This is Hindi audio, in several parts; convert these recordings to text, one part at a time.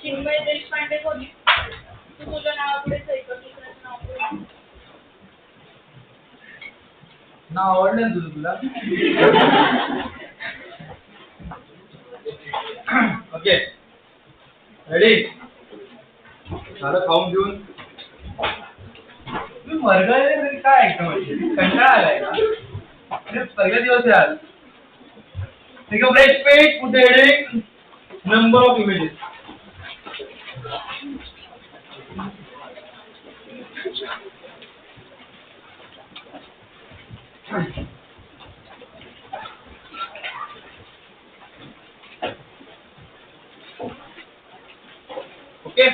चिन्मय देशपांडे कोणी तू तुझ्या नावापुढे सही कर दुसऱ्याच्या नावापुढे नाव आवडलं ना तुला? ओके रेडी झालं खाऊन घेऊन तुम्ही मरगळले तरी काय एकदम कंटाळा आलाय का पहिला दिवस आहे आज ठीक आहे ब्रेक पेज पुढे heading number of images okay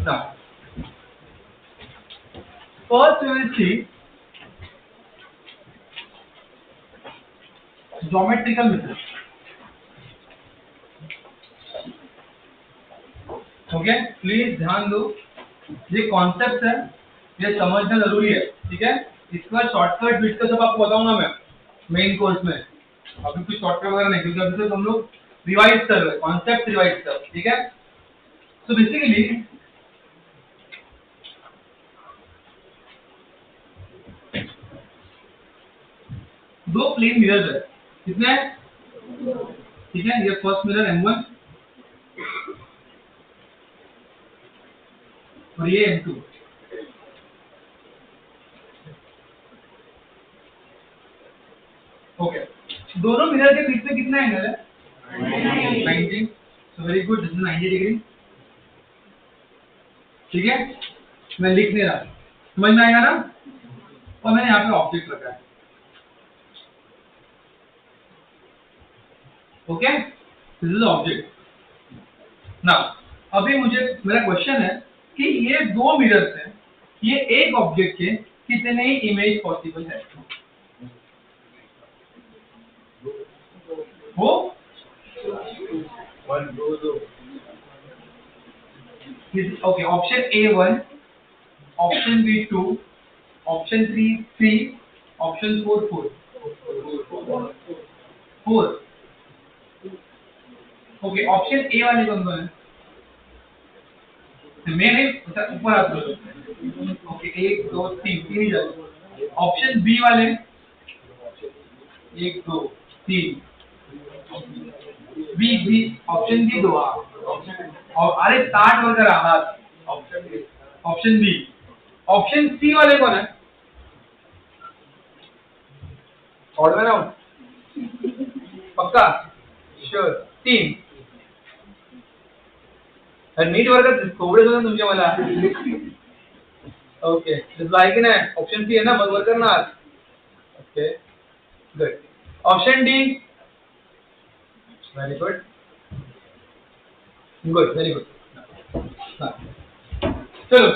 now first we will see geometrical method okay please ध्यान दो ये कॉन्सेप्ट है ये समझना जरूरी है ठीक है इसका शॉर्टकट बिट का सब आपको बताऊंगा मैं मेन कोर्स में अभी कुछ शॉर्टकट वगैरह नहीं क्योंकि अभी तक हम लोग रिवाइज कर रहे हैं कॉन्सेप्ट रिवाइज कर ठीक है सो बेसिकली दो प्लेन मिरर्स है कितने ठीक है ये फर्स्ट मिरर M1 और ये M2 ओके दोनों मिरर के बीच में कितना एंगल है 90 so very good this is 90 degree ठीक है मैं लिख नहीं रहा समझ में आएगा ना और मैंने यहाँ पे ऑब्जेक्ट रखा है okay this is object now अभी मुझे मेरा क्वेश्चन है कि ये दो मिरर्स हैं ये एक ऑब्जेक्ट के कितने ही इमेज पॉसिबल है वो okay option A1 option B2 option 3 option 4 okay option A वाले कौन कौन है मैं नहीं ऊपर आप ओके 1 2 3 तीन ही जाए ऑप्शन बी वाले 1 2 3 बी ऑप्शन बी 2 और अरे 60 वगैरह ऑप्शन बी ऑप्शन सी वाले कौन है ऑर्डर में राउंड पक्का श्योर 3 नीट वर्गात थोडे जण तुमच्या मला ओके दिसला आहे की नाही ऑप्शन सी आहे ना मग वर करणार okay good option D very good very good चलो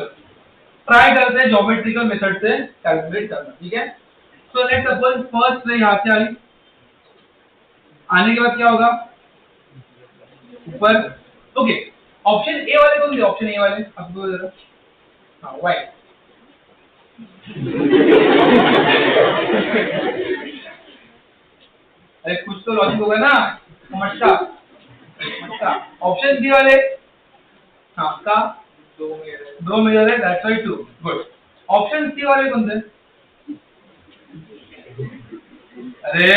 ट्राई करते हैं ज्योमेट्रिकल मेथड से कैलकुलेट करना ठीक है so let's suppose first ray यहाँ से आई आने के बाद क्या होगा ऊपर ओके ऑप्शन ए वाले कौन थे ऑप्शन ए वाले आपको जरा हाँ वाई अरे कुछ तो लॉजिक होगा ना समझता ऑप्शन सी वाले हाँ का दो मिरर है that's why 2 good option C वाले कौन थे अरे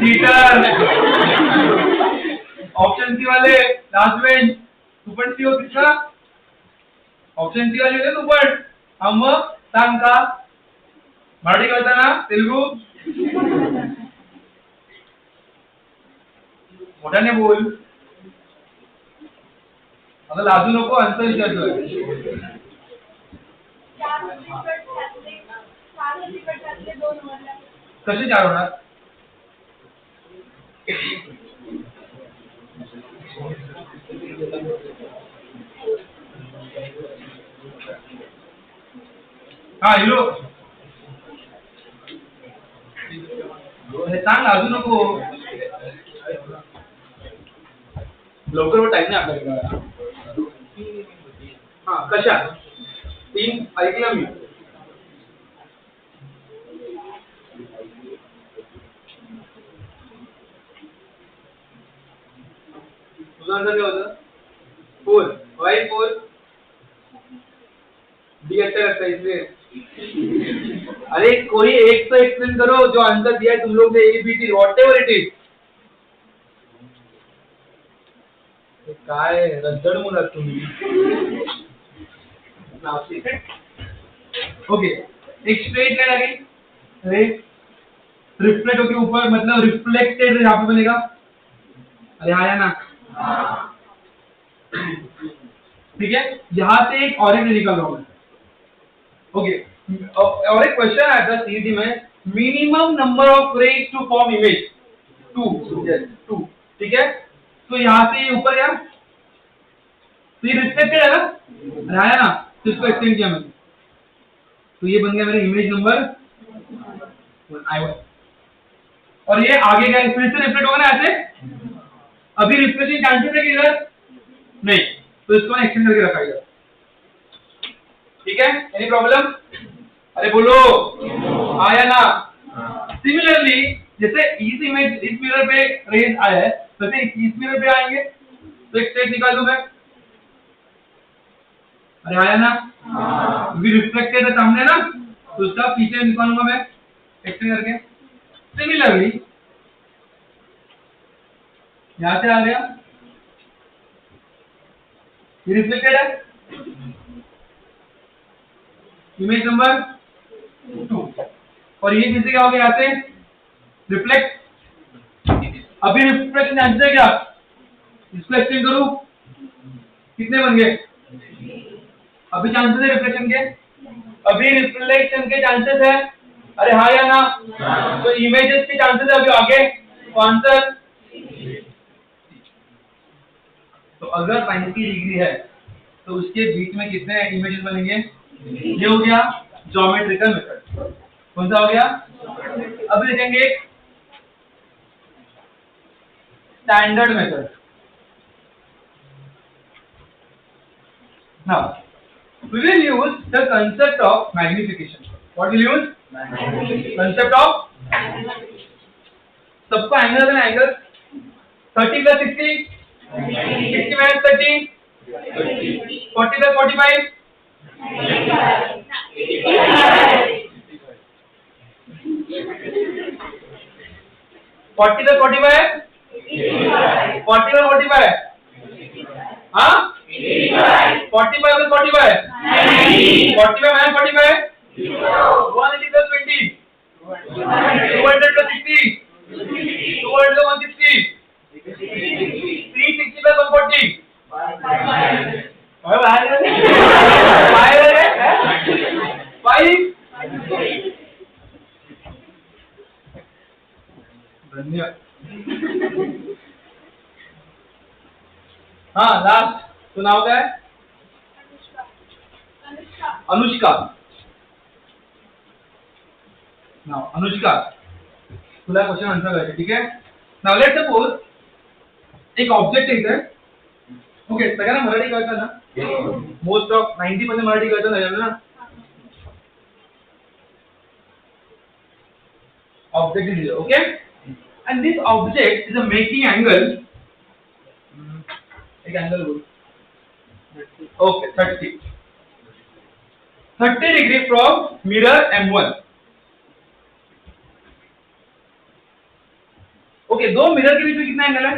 चीटर ऑप्शन सी वाले लास्ट बेंच दुपट सी होती का ऑप्शन सी वाली होते दुपट हम सांग का मराठी कळताना तेलुगू मोठ्याने बोल आता लाजू नको आन्सर विचारतोय कसे 4 होणार हाँ हिरो हे सांग अजून नको लवकर टाइम नाही आपल्याकडे हा कशा 3 ऐकलं मी तुझं आन्सर काय होतं 4 वाई 4 डी अच्छा लगता है इसलिए अरे कोई एक तो एक्सप्लेन करो जो आंसर दिया है तुम लोग ने A B T whatever it is काय रज्जड मुलात तुम्ही नासिक ओके एक स्ट्रेट लाइन आ गई अरे रिफ्लेक्ट होके ऊपर मतलब रिफ्लेक्टेड यहाँ पे बनेगा अरे आया ना ठीक है यहाँ से एक और निकल रहा हूँ ओके और एक क्वेश्चन आया था सीईटी में minimum number of rays to form image 2 ठीक है तो यहाँ से ये ऊपर गया तो ये रिफ्लेक्टेड है ना आया ना तो इसको एक्सटेंड किया मैंने तो ये बन गया मेरा इमेज नंबर 1 और ये आगे गया फिर से रिफ्लेक्ट होगा ना ऐसे अभी रिफ्लेक्शन चांसेस है कि इधर नहीं तो इसको एक्सटेंड करके रखा इधर ठीक है एनी प्रॉब्लम अरे बोलो आया ना सिमिलरली जैसे इस मिरर पे रेज आया है वैसे इस मिरर पे आएंगे तो एक स्ट्रेट निकाल दूं मैं अरे आया ना भी रिफ्लेक्टेड है सामने ना तो उसका पीछे निकालूंगा मैं एक्सटेंड करके सिमिलरली यहां से आ गया ये रिफ्लेक्टेड है इमेज नंबर 2 और ये किससे क्या हो गया यहाँ से रिफ्लेक्ट अभी रिफ्लेक्शन आंसर क्या इसको एक्सटेंड करूं कितने बन गए अभी चांसेस है रिफ्लेक्शन के अभी रिफ्लेक्शन के चांसेस है अरे हाँ या ना तो इमेजेस के चांसेस है अभी आगे तो आंसर तो अगर 90 डिग्री है तो उसके बीच में कितने इमेजेस बनेंगे ये हो गया ज्योमेट्रिकल मेथड कौन सा हो गया अब लिखेंगे standard method now we will use the concept of magnification what will use concept of सबको एंगल देना angle 30 plus 60 60 minus 30 40 plus 45 40 plus 45 40 plus 45 हाँ 45 plus 45 45 minus 45 180 plus 20 200 plus 60 200 plus 160 360 plus 140 धन्यवाद हाँ लास्ट तो नाव क्या है अनुष्का नाव अनुष्का तुला क्वेश्चन आंसर करायचे ठीक आहे नाव लेट सपोज एक ऑब्जेक्ट आहे इथे ओके सगळ्यांना मराठी कळतं ना मोस्ट ऑफ 90% मराठी कळतं ना object is here okay and this object is a making angle एक angle okay 30 degree from mirror M1 okay दो मिरर के बीच में कितना एंगल है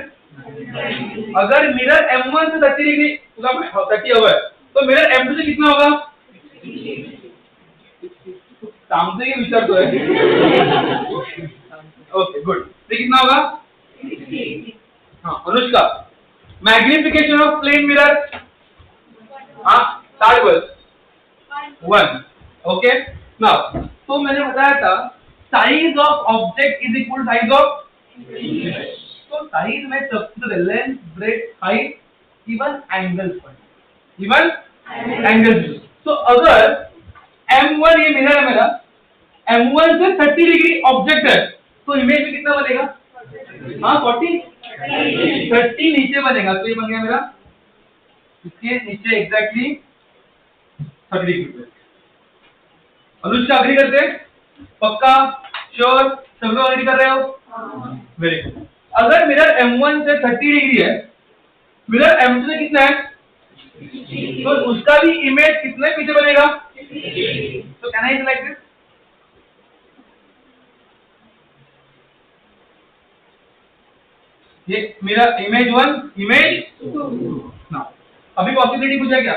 अगर मिरर M1 से 30 डिग्री पूरा 30 होगा तो मिरर M2 से कितना होगा सामने ये विचार तो है ओके गुड तो कितना होगा हाँ Anushka magnification of plane mirror हाँ 60 बस 1 ओके नाउ तो मैंने बताया था size of object is equal size of तो साइज में सबसे length breadth height even angles पर, इवन एंगल्स। तो अगर M1 ये मिरर है मेरा, M1 से 30 डिग्री ऑब्जेक्ट है, तो इमेज में कितना बनेगा? हाँ 30 नीचे बनेगा, तो ये बन गया मेरा इसके नीचे एग्जैक्टली 30 डिग्री। अनुष्का अग्री करते हैं? पक्का? श्योर? सब लोग अग्री कर रहे हो? Very good. अगर मिरर M1 से 30 डिग्री है, मिरर M2 से कितना है, तो उसका भी इमेज कितने पीछे बनेगा? तो कैन आई लाइक दिस? ये मेरा इमेज 1, इमेज 2। ना अभी पॉसिबिलिटी पूछा क्या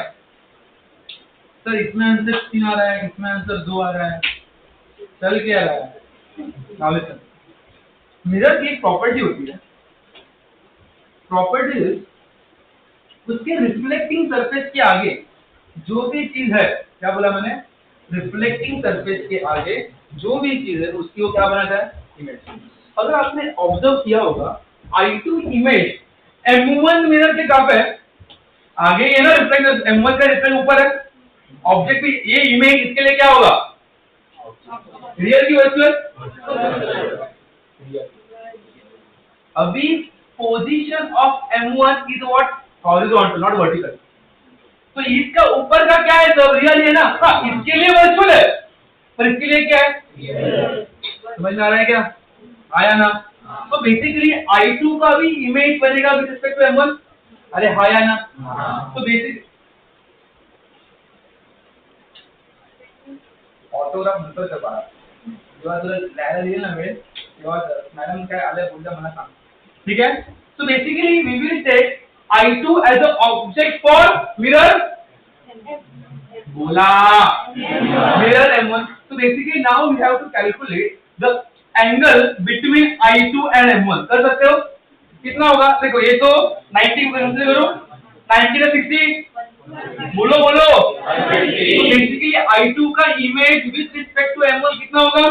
सर? इसमें आंसर 3 आ रहा है, इसमें आंसर 2 आ रहा है, चल क्या रहा है? नाउ मिरर की एक प्रॉपर्टी होती है, प्रॉपर्टी उसके रिफ्लेक्टिंग सरफेस के आगे जो भी चीज है, क्या बोला मैंने? रिफ्लेक्टिंग सरफेस के आगे जो भी चीज है उसकी वो क्या बनाता है? इमेज। अगर आपने ऑब्जर्व किया होगा I2 इमेज M1 मिरर के कहाँ पे है? आगे ये ना रिफ्लेक्ट, M1 का रिफ्लेक्ट ऊपर है, ऑब्जेक्ट भी, ये इमेज इसके लिए क्या होगा? रियल की वर्चुअल? अभी position of M1 is what? Horizontal, not vertical. तो इसका ऊपर का क्या है सर? रियल है ना? हाँ, इसके लिए वर्चुअल है, पर इसके लिए क्या है? समझ में आ रहा है क्या? आया ना? तो बेसिकली I2 का भी इमेज बनेगा विद रिस्पेक्ट टू M1। अरे हाँ या ना? तो बेसिक ऑटोग्राफ नंतर कर पा जेव्हा तुला लिहायला दिलं ना वेळ तेव्हा मॅडम काय आल्या बोलल्या मला सांग, ठीक है? So basically we will take I2 as an object for mirror, बोला mirror M1। So basically now we have to calculate the angle between I2 and M1। कर सकते हो? कितना होगा? देखो ये तो 90 कंसीडर करो, 90 का 60, बोलो बोलो। तो बेसिकली I2 का image with respect to M1 कितना होगा?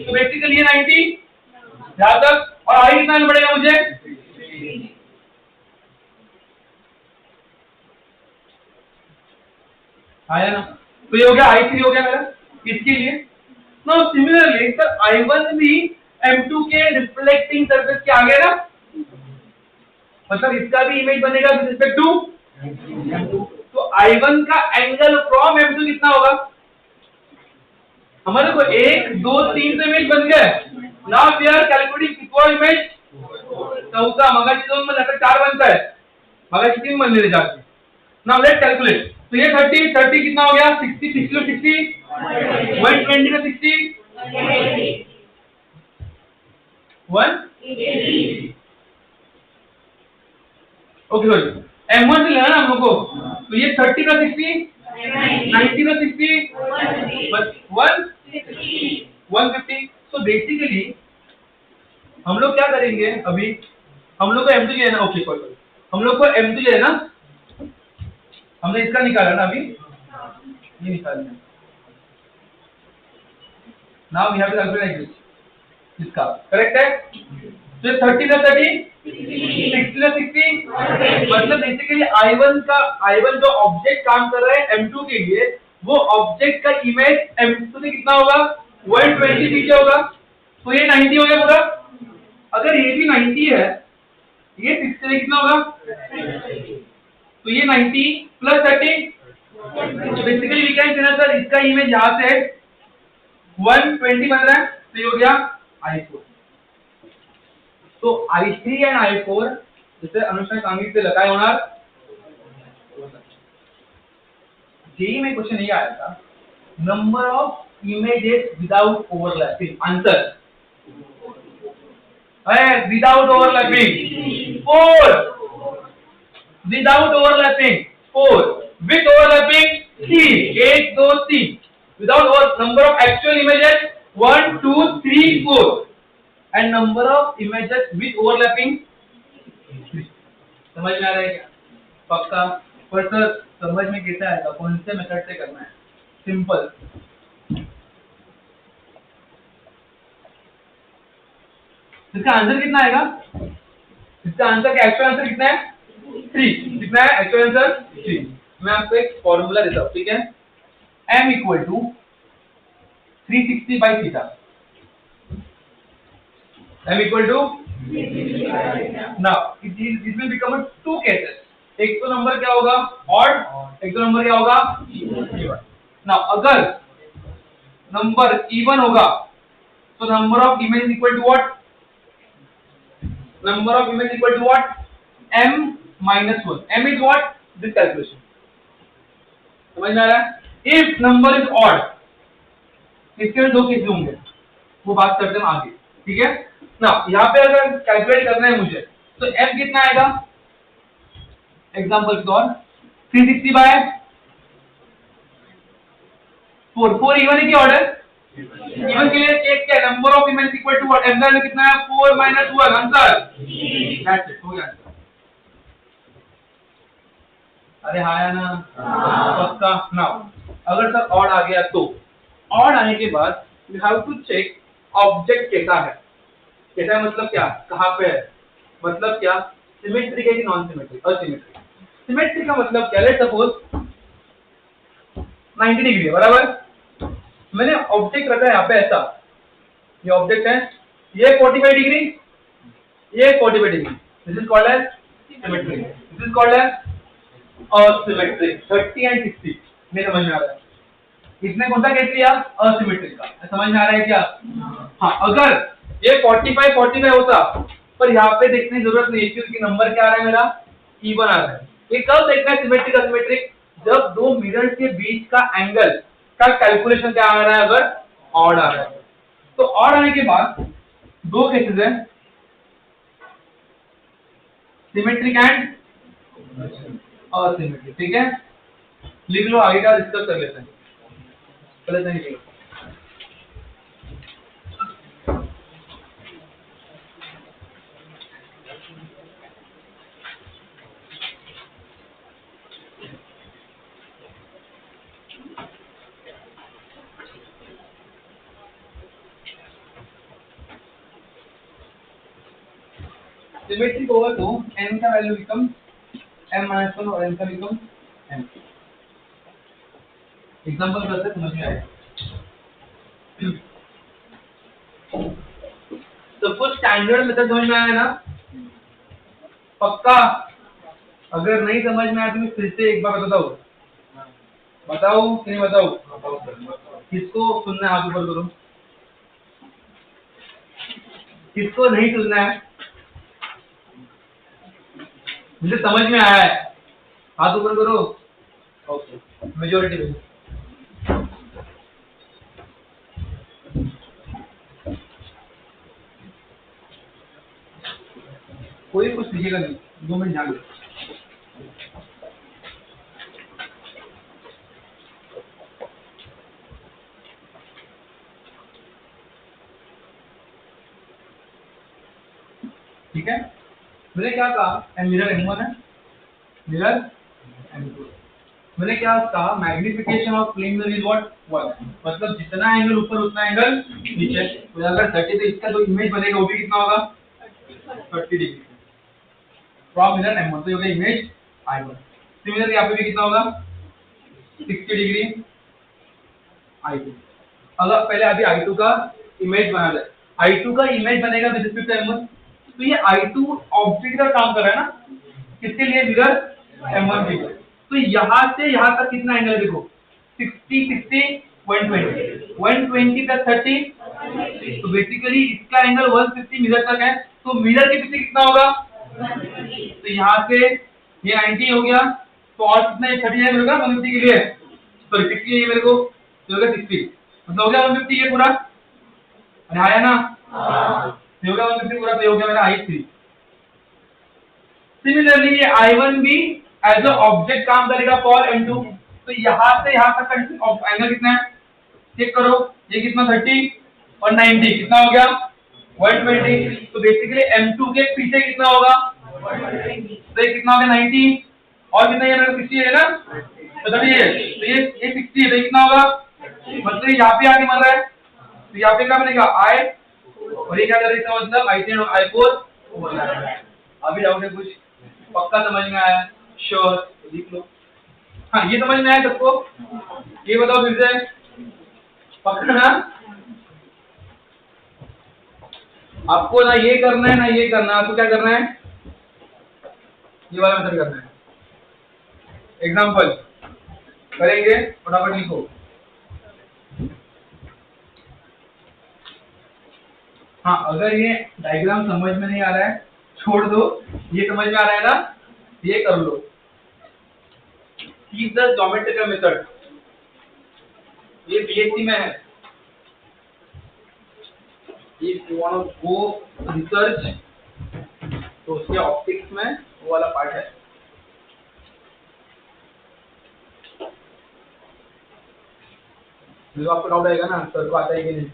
तो बेसिकली ये 90 यहाँ तक, और I कितना पड़ेगा मुझे? आया ना? तो ये हो गया I3 हो गया मेरा इसके लिए। नाउ सिमिलरली सर I1 भी M2 के रिफ्लेक्टिंग सरफेस के आगे ना, मतलब इसका भी इमेज बनेगा विद रिस्पेक्ट टू M2। तो I1 का एंगल फ्रॉम M2 कितना होगा? हमारे को 1 2 3 से इमेज बन गए। नाउ वी आर कैलकुलेटिंग कितना इमेज? चौथा, मगाची 2 मध्ये आता 4 बनता है, मगाची 3 बनलेले जाते। Now let's calculate. तो ये 30 कितना हो गया? 60 60 120 का 60 180। ओके सॉरी, M1 से लेना ना हम लोग को, तो ये 30 का 60 90 का 60 150। सो बेसिकली हम लोग क्या करेंगे अभी? हम लोग को M2 लेना, ओके कोई, हम लोग को M2 लेना, हमने इसका निकाला ना अभी, ये निकालना। Now we have to calculate like this, इसका करेक्ट है? तो 30 का 30 60 का 60, मतलब बेसिकली I1 जो ऑब्जेक्ट काम कर रहा है M2 के लिए, वो ऑब्जेक्ट का इमेज M2 से कितना होगा? 120 पीछे होगा। तो ये 90 हो गया पूरा। अगर ये भी 90 है, ये 60 से कितना होगा? तो ये 90 प्लस 30, तो बेसिकली वी कैन से ना सर इसका इमेज यहाँ से 120 बन रहा है, तो ये हो गया I4। तो I3 एंड I4 जैसे अनुष्का सांगितलेलं काय होणार? जेई में क्वेश्चन ये आया था, number of images without overlapping. Answer है without overlapping 4, without overlapping 4, with overlapping 3, 1 2 3, without number of actual images 1 2 3 4, and number of images with overlapping 3। समझ में आ रहा है क्या? पक्का? पर सर समझ में कैसे आएगा? कौन से मेथड से करना है? सिंपल, इसका आंसर कितना आएगा? इसका आंसर का एक्चुअल आंसर कितना है? 3 कितना है एक्चुअल आंसर 3। मैं आपको एक फॉर्मूला देता हूं, ठीक है। m equal to 360 by theta. m equal to now it will become two cases. एक तो नंबर क्या होगा ऑड, एक तो नंबर क्या होगा इवन। नाउ अगर नंबर इवन होगा तो number of image equal to what, number of images equal to what, m minus 1। m is what, this calculation। समझ में आ रहा है। if number is odd, इसके में दो केस होंगे, वो बात करते हैं आगे, ठीक है ना। यहाँ पे अगर कैलकुलेट करना है मुझे तो m कितना आएगा, एग्जांपल के तौर 360 बाय 4। 4 इवन है कि ऑर्डर, इवन के लिए चेक क्या, number of image equal to what, m value कितना है 4 माइनस 1 आंसर दैट्स इट, हो गया। अरे हाँ या ना, पक्का। नाउ अगर सर ऑड आ गया तो ऑड आने के बाद you have to check object कैसा है। कैसा है मतलब क्या, कहां पे है, मतलब क्या, सिमेट्रिक है कि नॉन सिमेट्रिक, असिमेट्रिक। सिमेट्रिक का मतलब क्या, लेट्स सपोज 90 डिग्री है, बराबर। मैंने ऑब्जेक्ट रखा है यहाँ पे ऐसा, ये ऑब्जेक्ट है, ये 45 डिग्री, ये 45 degree, this is called as symmetric, this is called as asymmetric. 30 and 60 नहीं समझ में आ रहा है, इसने कौन सा केस लिया, असिमेट्रिक का, समझ में आ रहा है क्या। हाँ अगर ये 45 45 होता, पर यहाँ पे देखने की जरूरत नहीं है क्योंकि नंबर क्या आ रहा है मेरा, इवन आ रहा है। ये कब देखना है सिमेट्रिक असिमेट्रिक, जब दो मिरर्स के बीच का एंगल का कैलकुलेशन क्या आ रहा है, अगर ऑड आ रहा है। तो ऑड आने के बाद दो केसेस है, सिमेट्रिक एंड असिमेट्रिक, ठीक है। लिख लो, आगे का डिस्कस कर लेते हैं, पहले से लिख लो। सिमेट्रिक होगा तो n का वैल्यू बिकम m-1 और n का बिकम m। एग्जांपल करते समझ में आएगा। तो कुछ स्टैंडर्ड मेथड समझ में आया ना, पक्का। अगर नहीं समझ में आया तो मैं फिर से एक बार बताऊं, बताऊं कि नहीं बताऊं, किसको सुनना है हाथ ऊपर करो, किसको नहीं सुनना है, मुझे समझ में आया है, हाथ ऊपर करो। ओके, मेजॉरिटी में कोई कुछ लिखेगा नहीं, 2 मिनट ध्यान दो। ठीक है, मैंने क्या कहा, मिरर M1 है, मिरर M2। मैंने क्या कहा, magnification of plane is what 1, मतलब जितना एंगल ऊपर उतना एंगल नीचे। तो अगर 30 तो इसका जो इमेज बनेगा वो भी कितना होगा, 30 डिग्री फ्रॉम मिरर M1, तो ये होगा इमेज I1। सिमिलरली यहाँ पे भी कितना होगा, 60 डिग्री I2। अगर पहले अभी I2 का इमेज बना ले, I2 का इमेज बनेगा विद रिस्पेक्ट टू M1, तो ये I2 ऑब्जेक्ट का काम कर रहा है ना, किसके लिए, मिरर M1 के लिए। तो यहाँ से यहाँ तक कितना एंगल है, देखो 60 60 120, 120 प्लस 30, तो बेसिकली इसका एंगल 150 मिरर तक है, तो मिरर के पीछे कितना होगा, तो यहाँ से ये 90 हो गया, तो और कितना 30 है मेरे को 150 के लिए, सॉरी 60 है मेरे को, तो होगा 60, मतलब हो गया 150 ये पूरा, अरे आया ना, ये हो गया 150 पूरा, तो ये हो गया मेरा I3। सिमिलरली ये I1 भी एज अ ऑब्जेक्ट काम करेगा फॉर M2, तो यहाँ से यहाँ तक का एंगल कितना है, चेक करो, ये कितना 30 और 90 कितना हो गया 120, तो बेसिकली M2 के पीछे कितना होगा, तो ये कितना हो गया 90 और कितना, ये मेरा 60 है ना, तो 30 है, तो ये 60 है, तो कितना होगा, मतलब यहाँ पे आके मर रहा है, तो यहाँ पे क्या बनेगा I, और ये क्या करेगा, इसका मतलब I3 और I4 ओवरलैप। अभी डाउट है कुछ, पक्का समझ में आया? श्योर, लिख लो। हाँ, ये समझ में आया सबको? ये बताओ फिर से, पक्का ना? आपको ना ये करना है ना ये करना है, आपको क्या करना है? ये वाला मेथड करना है। एग्जाम्पल करेंगे, फटाफट लिखो। हाँ, अगर ये डायग्राम समझ में नहीं आ रहा है छोड़ दो, ये समझ में आ रहा है ना, ये कर लो। कीप द ज्योमेट्रिकल मेथड, ये बीएससी में है। If you want to go research तो उसके ऑप्टिक्स में वो वाला पार्ट है। जो आपको डाउट आएगा ना, सर को आता है कि नहीं?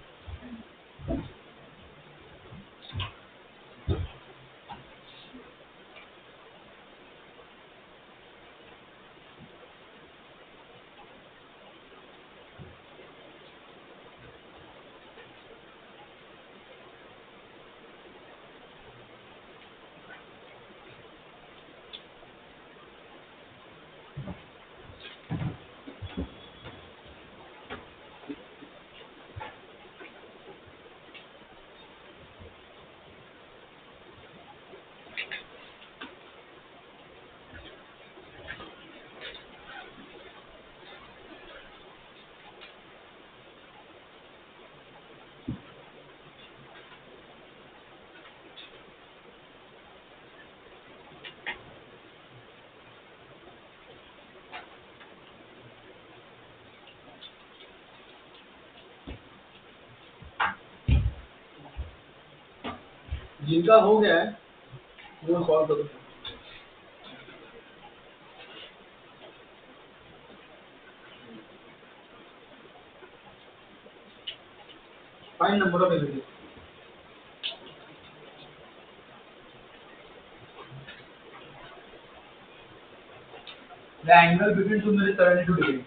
जिनका हो गया है वो सॉल्व करो। Find number of elements. The angle between two मेरे 72 डिग्री।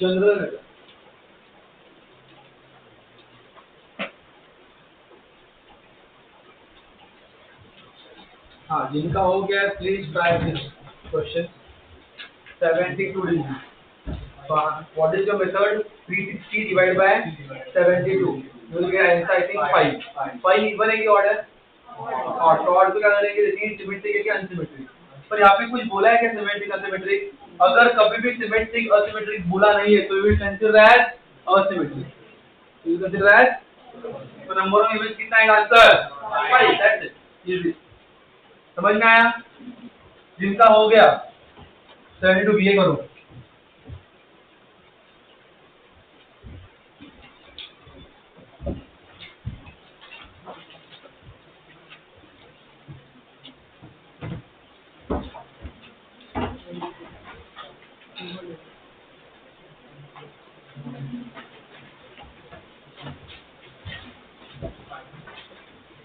जनरल है। हाँ, जिनका हो गया please try this question. 72 degree. What is your method? 360 divide by 72। You will get answer I think 5 even है कि ऑर्डर? और तो ऑर्डर क्या करेंगे? देखिए सिमेट्रिक है कि अनसिमेट्रिक। पर यहाँ पे कुछ बोला है क्या सिमेट्रिक असिमेट्रिक? अगर कभी भी सिमेट्रिक असिमेट्रिक बोला नहीं है तो you will consider as asymmetric. You will consider as, तो नंबर ऑफ इमेज कितना है आंसर? 5। That's it, easy. समझ में आया? जिनका हो गया 72 बीए करो।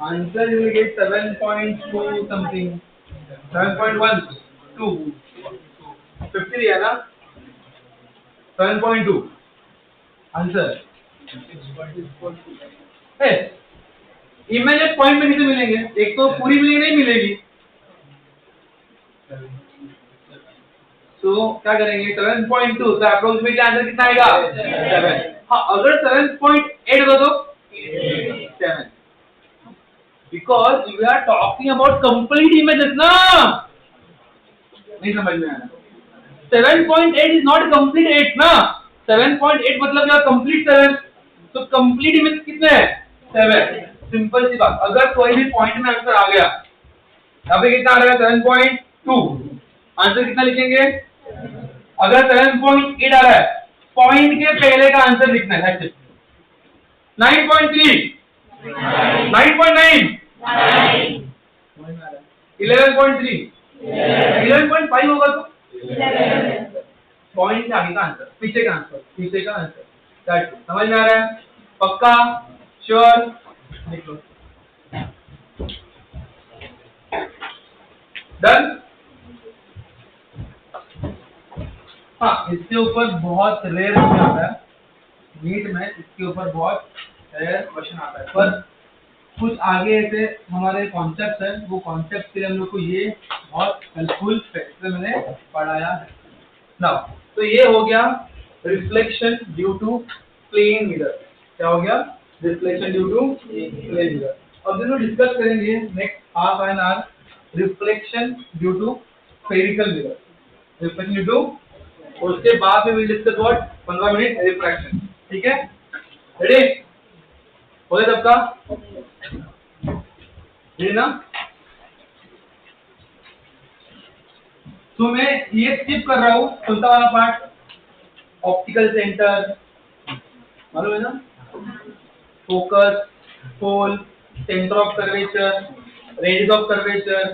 Answer you will get 7.2 something, 7.1, 2, 50 है ना? 7.2 आंसर। इमेज पॉइंट में कितने मिलेंगे? एक तो पूरी मिलेगी, नहीं मिलेगी। तो क्या करेंगे? 7.2, तो अप्रोक्सीमेटली आंसर कितना आएगा? 7। हाँ, अगर 7.8 हो तो 7, because we are talking about complete images ना। नहीं समझ में आया? 7.8 is not complete 8 ना। 7.8 मतलब क्या? complete 7। तो complete image कितने हैं? 7। सिंपल सी बात। अगर कोई भी पॉइंट में आंसर आ गया, यहाँ पे कितना आ रहा है? 7.2। आंसर कितना लिखेंगे? अगर 7.8 आ रहा है, पॉइंट के पहले का आंसर लिखना है। 9.3, 9.9, 11.3, 11.5 होगा तो पॉइंट से आगे का आंसर, पीछे का आंसर, पीछे का आंसर। समझ में आ रहा है? पक्का? श्योर? डन? हाँ, इसके ऊपर बहुत रेयर क्वेश्चन आता है नीट में, इसके ऊपर बहुत रेयर क्वेश्चन आता है, पर कुछ आगे ऐसे हमारे कॉन्सेप्ट है, वो कॉन्सेप्ट के लिए हम लोग को ये बहुत हेल्पफुल है, मैंने पढ़ाया है ना। तो ये हो गया reflection due to plane mirror. क्या हो गया? Reflection due to plane mirror. अब जो डिस्कस करेंगे next half an hour reflection due to spherical mirror, reflection due to, उसके बाद में will discuss what 15 minute refraction. ठीक है, रेडी? हो गया सबका? रेडी ना? तो मैं ये स्किप कर रहा हूँ, कौन सा वाला पार्ट? ऑप्टिकल सेंटर, मालूम है ना? Focus, pole, centre of curvature, range of curvature,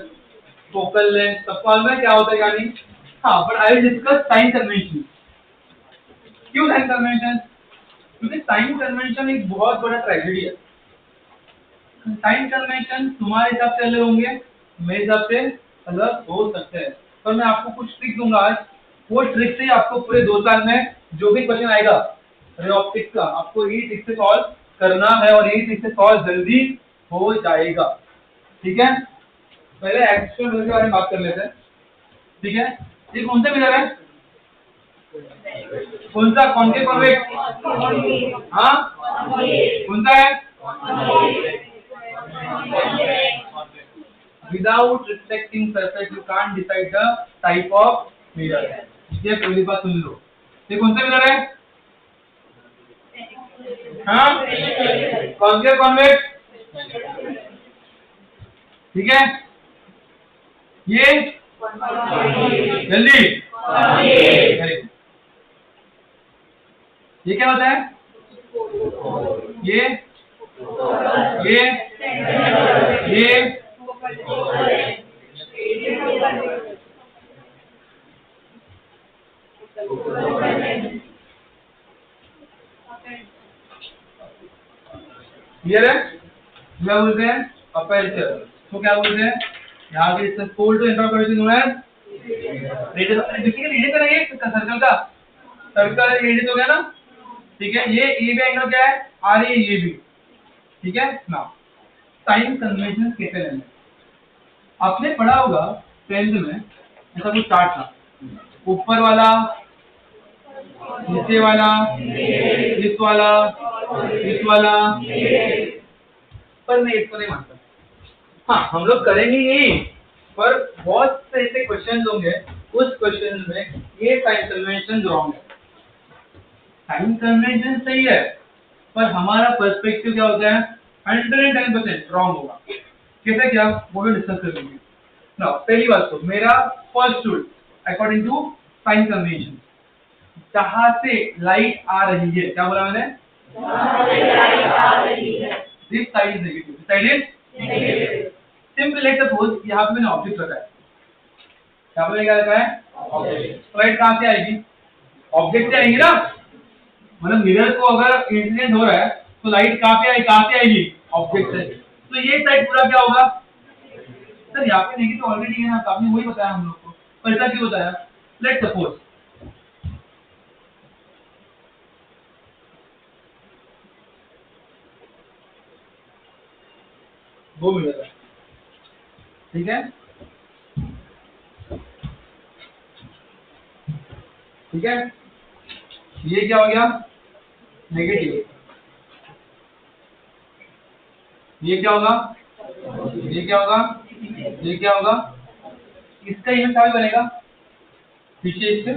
focal length, सबको मालूम है क्या होता है यानी? हाँ, but I will discuss sign convention. क्यों साइन कन्वेंशन? क्योंकि साइन कन्वेंशन एक बहुत बड़ा ट्रेजेडी है। साइन कन्वेंशन तुम्हारे हिसाब से अलग होंगे, मेरे हिसाब से अलग हो सकते हैं, पर मैं आपको कुछ ट्रिक दूंगा आज, वो ट्रिक से आपको पूरे 2 साल में जो भी क्वेश्चन आएगा रे ऑप्टिक्स का, आपको यही ट्रिक से सॉल्व करना है और यही ट्रिक से सॉल्व जल्दी हो जाएगा। ठीक है, पहले एक्चुअल मिरर के बारे में बात कर लेते हैं। ठीक है, ये कौन सा मिरर है? कौन सा? Concave convex? हाँ, कौन सा है? Without reflecting surface you can't decide the type of mirror। ये पहली बात सुन लो। ये कौन सा मिरर है? हाँ, कॉन्केव कॉन्वेक्स। ठीक है, ये जल्दी ये क्या होता है? ये क्लियर है? क्या बोलते हैं? अपर्चर। तो क्या बोलते हैं? यहाँ के इसका pole to centre of curvature known as radius. देखिए रेडियस है ये सर्कल का, सर्कल रेडियस हो गया ना? ठीक है, ये ए बी एंगल क्या है? आर ए ये भी। ठीक है ना? साइन कन्वेंशन कैसे लेना? आपने पढ़ा होगा 10th में, ऐसा कुछ चार्ट था, ऊपर वाला, नीचे वाला, इस वाला, इस वाला, पर मैं इसको नहीं मानता। हाँ, हम लोग करेंगे यही, पर बहुत से ऐसे क्वेश्चन होंगे, उस क्वेश्चन में ये साइन कन्वेंशन रॉन्ग है। साइन कन्वेंशन सही है, पर हमारा पर्सपेक्टिव क्या होता है? 110% रॉन्ग होगा। कैसे क्या, वो भी डिस्कस करेंगे ना। पहली बात तो मेरा first rule according to sign convention, जहां से लाइट आ रही है, क्या बोला मैंने? This side is negative, this side is negative. Simple let suppose यहाँ पे मैंने ऑब्जेक्ट रखा है, यहाँ पे क्या रखा है? ऑब्जेक्ट। लाइट कहाँ से आएगी? ऑब्जेक्ट से आएगी ना, मतलब मिरर को अगर इंसिडेंट हो रहा है तो लाइट कहाँ से आएगी? ऑब्जेक्ट से। तो ये साइड पूरा क्या होगा? सर यहाँ पे नेगेटिव ऑलरेडी है ना, तो आपने वही बताया हम लोग को, पर ऐसा क्यों बताया? लेट सपोज वो मिरर है, ठीक है? ठीक है, ये क्या हो गया? नेगेटिव। ये क्या होगा? ये क्या होगा? ये क्या होगा? इसका इमेज क्या बनेगा? पीछे इससे।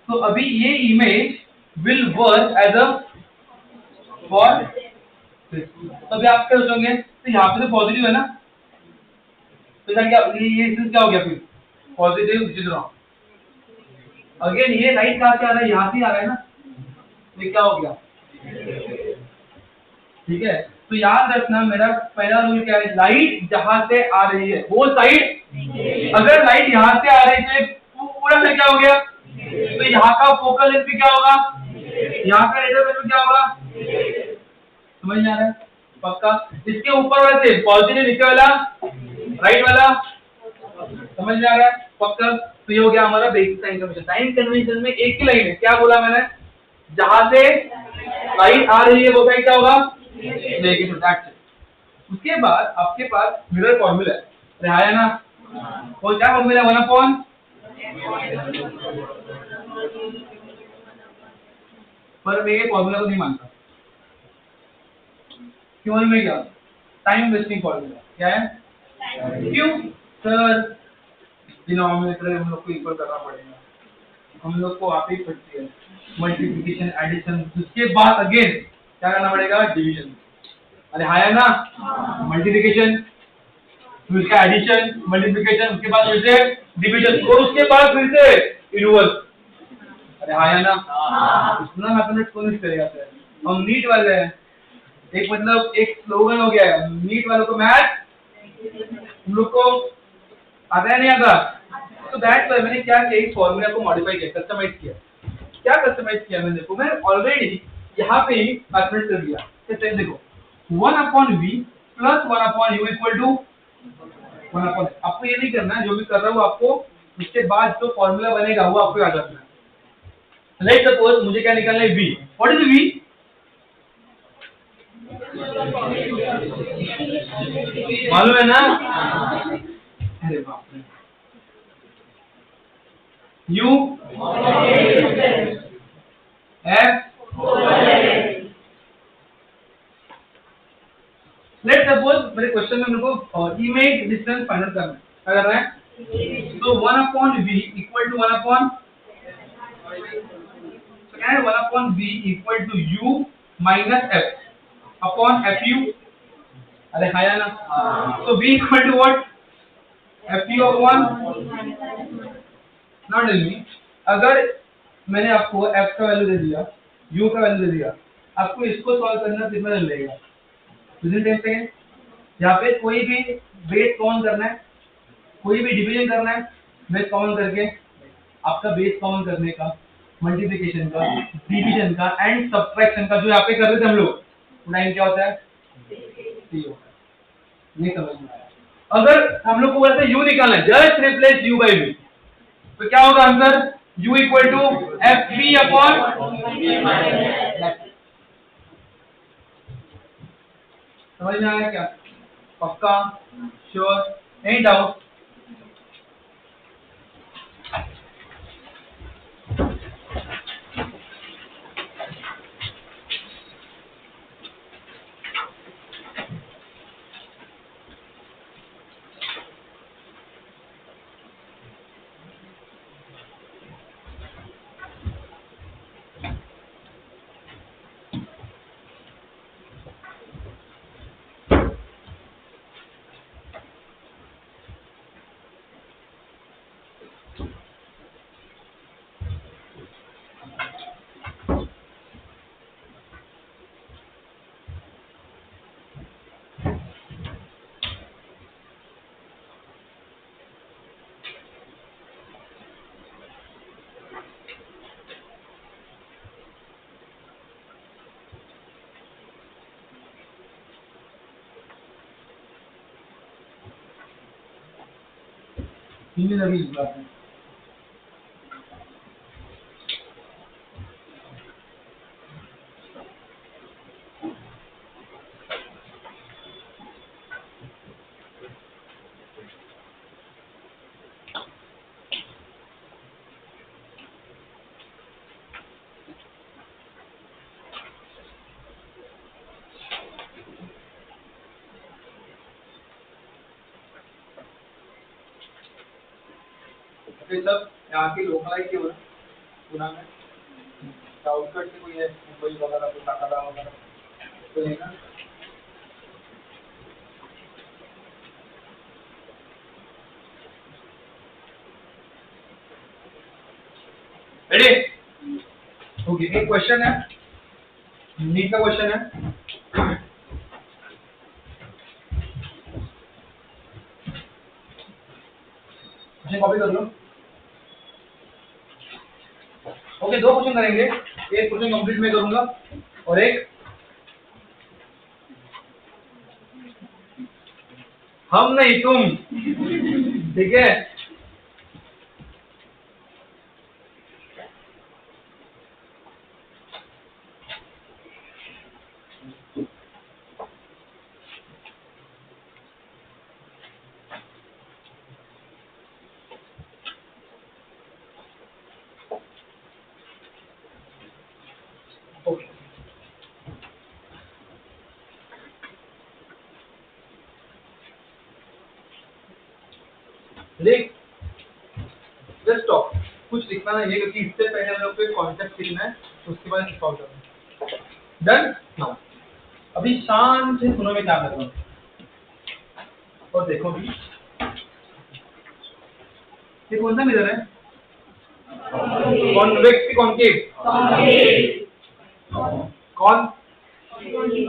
तो अभी ये image will work as a for. तो अभी आप क्या सोचोगे? तो यहाँ पे तो पॉजिटिव है ना, तो क्या ये क्या हो गया फिर? Positive, which is wrong. Again ये लाइट कहाँ से आ रहा है? यहाँ से आ रहा है ना, ये क्या हो गया? ठीक है, तो याद रखना मेरा पहला रूल क्या है? लाइट जहां से आ रही है वो साइड, अगर लाइट यहाँ से आ रही है तो पूरा से क्या हो गया? तो यहाँ का फोकल लेंथ भी क्या होगा? यहाँ का रेडियल वैल्यू क्या होगा? समझ में आ रहा है? पक्का। इसके ऊपर वाला से पॉजिटिव, नीचे वाला राइट वाला, समझ में आ रहा है? पक्का। तो ये हो गया हमारा basic sign convention. Sign convention में एक ही लाइन है, क्या बोला मैंने? जहां से लाइट आ रही है वो साइड क्या होगा? नेगेटिव। That's it. उसके बाद आपके पास मिरर फॉर्मूला है, अरे आया ना? वो क्या फॉर्मूला है? 1 अपॉन, पर मैं ये फॉर्मूला को नहीं मानता। क्यों नहीं? मैं क्या? Time wasting formula. क्या है? क्यों सर? डिनोमिनेटर हम लोग को इक्वल करना पड़ेगा, हम लोग को आप ही पड़ती है मल्टीप्लिकेशन, एडिशन, उसके बाद अगेन क्या करना पड़ेगा? डिवीजन। अरे हाँ या ना? मल्टीप्लिकेशन, फिर उसका एडिशन, मल्टीप्लिकेशन, उसके बाद फिर से डिवीजन, और उसके बाद फिर से इनवर्स। अरे हाँ या ना? इतना मैथमेटिक्स कौन करेगा सर? हम नीट वाले हैं। एक मतलब एक स्लोगन हो गया है, नीट वालों को मैथ, हम लोग को आता है नहीं आता। तो दैट्स व्हाई मैंने क्या किया, इस फॉर्मूला को मॉडिफाई किया, कस्टमाइज किया। क्या कस्टमाइज किया मैंने? देखो मैं ऑलरेडी यहाँ पे ही कैलकुलेट कर दिया। जैसे देखो 1/v plus 1/u equal to 1/। आपको ये नहीं करना है, जो भी कर रहा हूँ आपको उसके बाद जो फॉर्मूला बनेगा वो आपको याद रखना है। लेट सपोज मुझे क्या निकालना है? v। What is v? मालूम है ना? अरे बाप रे। u f, लेट सपोज मेरे क्वेश्चन में मेरे को इमेज डिस्टेंस फाइंड करना है, क्या करना है? तो 1/v इक्वल टू 1/, तो क्या है? 1/v equal to u minus f upon fu। अरे हाँ या ना? तो v equal to what? fu upon, not tell me, अगर मैंने आपको f का वैल्यू दे दिया, u का वैल्यू दे दिया, आपको इसको सॉल्व करना कितना टाइम लगेगा? Within 10 second. यहाँ पे कोई भी बेस कॉमन करना है, कोई भी डिवीजन करना है, बेस कॉमन करके आपका बेस कॉमन करने का, मल्टीप्लिकेशन का, डिवीजन का एंड सब्ट्रैक्शन का, जो यहाँ पे कर रहे थे हम लोग, टाइम क्या होता है? t होता है। ये समझ में आया? अगर हम लोग को वैसे u निकालना है, just replace u by v, तो क्या होगा answer? u equal to F B upon, समझ में आया क्या? पक्का? श्योर? Any doubt? लगी इस बात में। ये सब यहाँ की लोकलाइट के पुणे में आउटकट से कोई है, मुंबई वगैरह, तो टाटा वगैरह तो नहीं ना? रेडी? ओके, एक क्वेश्चन है, नीट का क्वेश्चन है। क्वेश्चन कॉपी कर लो। ओके, दो क्वेश्चन करेंगे। एक क्वेश्चन कंप्लीट मैं करूंगा और एक हम नहीं तुम, ठीक है। देख जस्ट स्टॉप, कुछ लिखना नहीं है क्योंकि इससे पहले हम लोग को एक कॉन्सेप्ट सीखना है, उसके बाद सॉल्व करना है। डन नाउ अभी शांत से सुनो मैं क्या कर रहा हूँ और देखो भी ये कौन सा मिरर है? कॉन्वेक्स की कॉन्केव? कौन कॉन्केव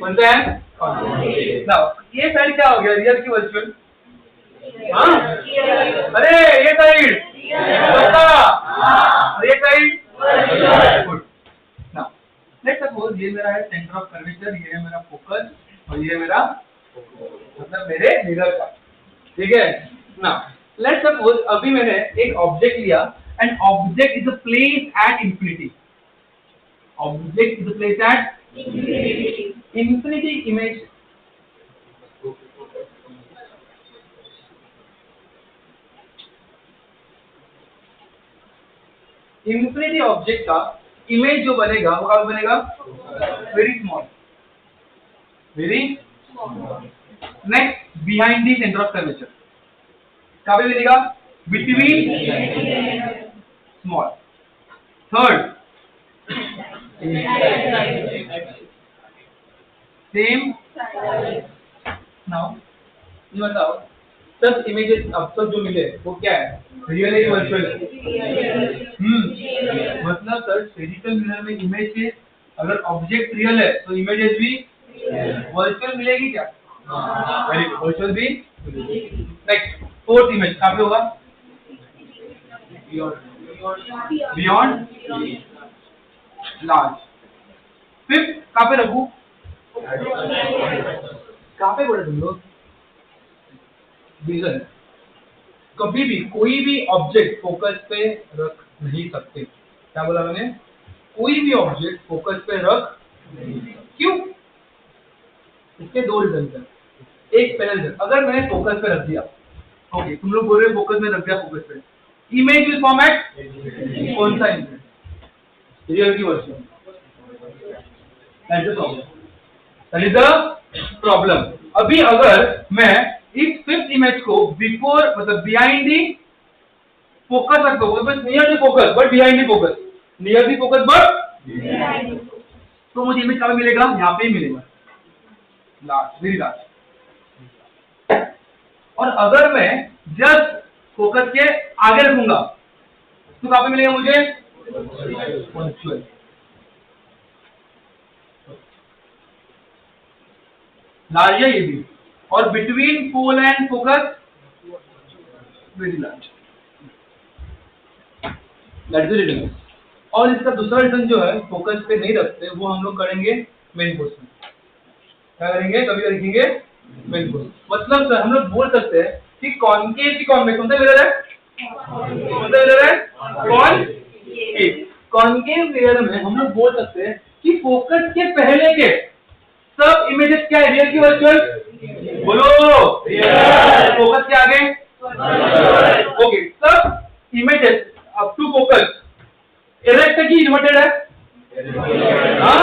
कौन सा है? नाउ ये साइड क्या हो गया, रियल की वर्चुअल? हाँ अरे ये साइड ये side good. Now let's suppose ये मेरा है सेंटर ऑफ कर्वेचर, ये है मेरा फोकस और ये मेरा मतलब मेरे मिरर का, ठीक है। नाउ लेट्स सपोज अभी मैंने एक ऑब्जेक्ट लिया and object is a place at infinity, object is a place at infinity image. Infinity object का इमेज जो बनेगा वो क्या बनेगा? Very small, very next behind the centre of curvature कहाँ पे मिलेगा? Between small. Third same. Now ये बताओ 10 इमेजेस अब तक जो मिले वो क्या है? रियल है वर्चुअल? मतलब सर स्फेरिकल मिरर में इमेज है, अगर ऑब्जेक्ट रियल है तो इमेजेस भी वर्चुअल मिलेगी क्या? वेरी गुड, वर्चुअल भी। नेक्स्ट फोर्थ इमेज कहाँ पे होगा? Beyond large. फिफ्थ कहाँ पे रखूं? कहाँ पे बोले तुम लोग? विजन। कभी भी कोई भी ऑब्जेक्ट फोकस पे रख नहीं सकते। क्या बोला मैंने? कोई भी ऑब्जेक्ट फोकस पे रख, क्यों? इसके दो रीजन है। एक पहले अगर मैंने फोकस पे रख दिया, ओके तुम लोग बोल रहे फोकस में रख दिया, फोकस पे इमेज विल फॉर्मेट कौन सा इमेज? रियल की virtual? That is the problem. अभी अगर मैं इस फिफ्थ इमेज को बिफोर मतलब बिहाइंड दी फोकस रखता हूँ, बस near the focus but behind the focus, near the focus but, तो मुझे इमेज कहाँ मिलेगा? यहाँ पे ही मिलेगा, लार्ज, वेरी लार्ज। और अगर मैं जस्ट फोकस के आगे रखूंगा तो कहाँ पे मिलेगा मुझे? वर्चुअल। लार्ज है ये भी, और between pole and focus very large. That is reason. और इसका दूसरा रीजन जो है फोकस पे नहीं रखते, वो हम लोग करेंगे मेन कोर्स में। क्या करेंगे? कभी लिखेंगे मेन कोर्स। मतलब सर हम लोग बोल सकते हैं कि कॉनकेव की कॉन्वेक्स कौन सा मिरर है? कौन सा मिरर है? कॉनकेव। कॉनकेव मिरर में हम लोग बोल सकते हैं कि फोकस के पहले के सब इमेजेस क्या है? रियल की वर्चुअल? बोलो रियल। फोकस के आगे ओके, सब images up to focus erect है कि इन्वर्टेड है? हाँ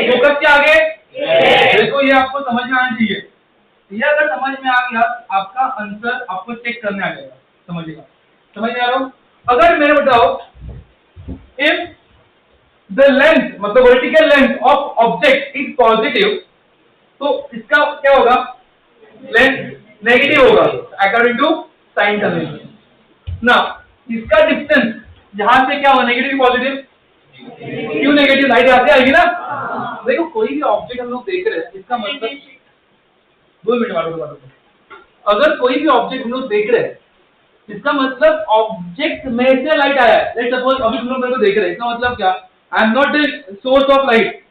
फोकस के आगे देखो, ये आपको समझ में आना चाहिए। ये अगर समझ में आ गया आपका आंसर आपको चेक करने आ जाएगा, समझिएगा। समझ में आ रहा हूँ? अगर मैंने बताओ इफ द लेंथ मतलब vertical length of object is positive, तो इसका क्या होगा? लेंथ नेगेटिव होगा अकॉर्डिंग टू साइन कन्वेंशन। ना इसका डिस्टेंस यहां से क्या होगा? Negative positive? क्यों नेगेटिव? लाइट यहां से आएगी ना। देखो कोई भी ऑब्जेक्ट हम लोग देख रहे हैं, इसका मतलब 2 मिनट वालों, अगर कोई भी ऑब्जेक्ट हम लोग देख रहे हैं इसका मतलब ऑब्जेक्ट में से लाइट आया है। लेट्स सपोज अभी तुम लोग मेरे को देख रहे हैं, इसका मतलब क्या, I am not the source of light.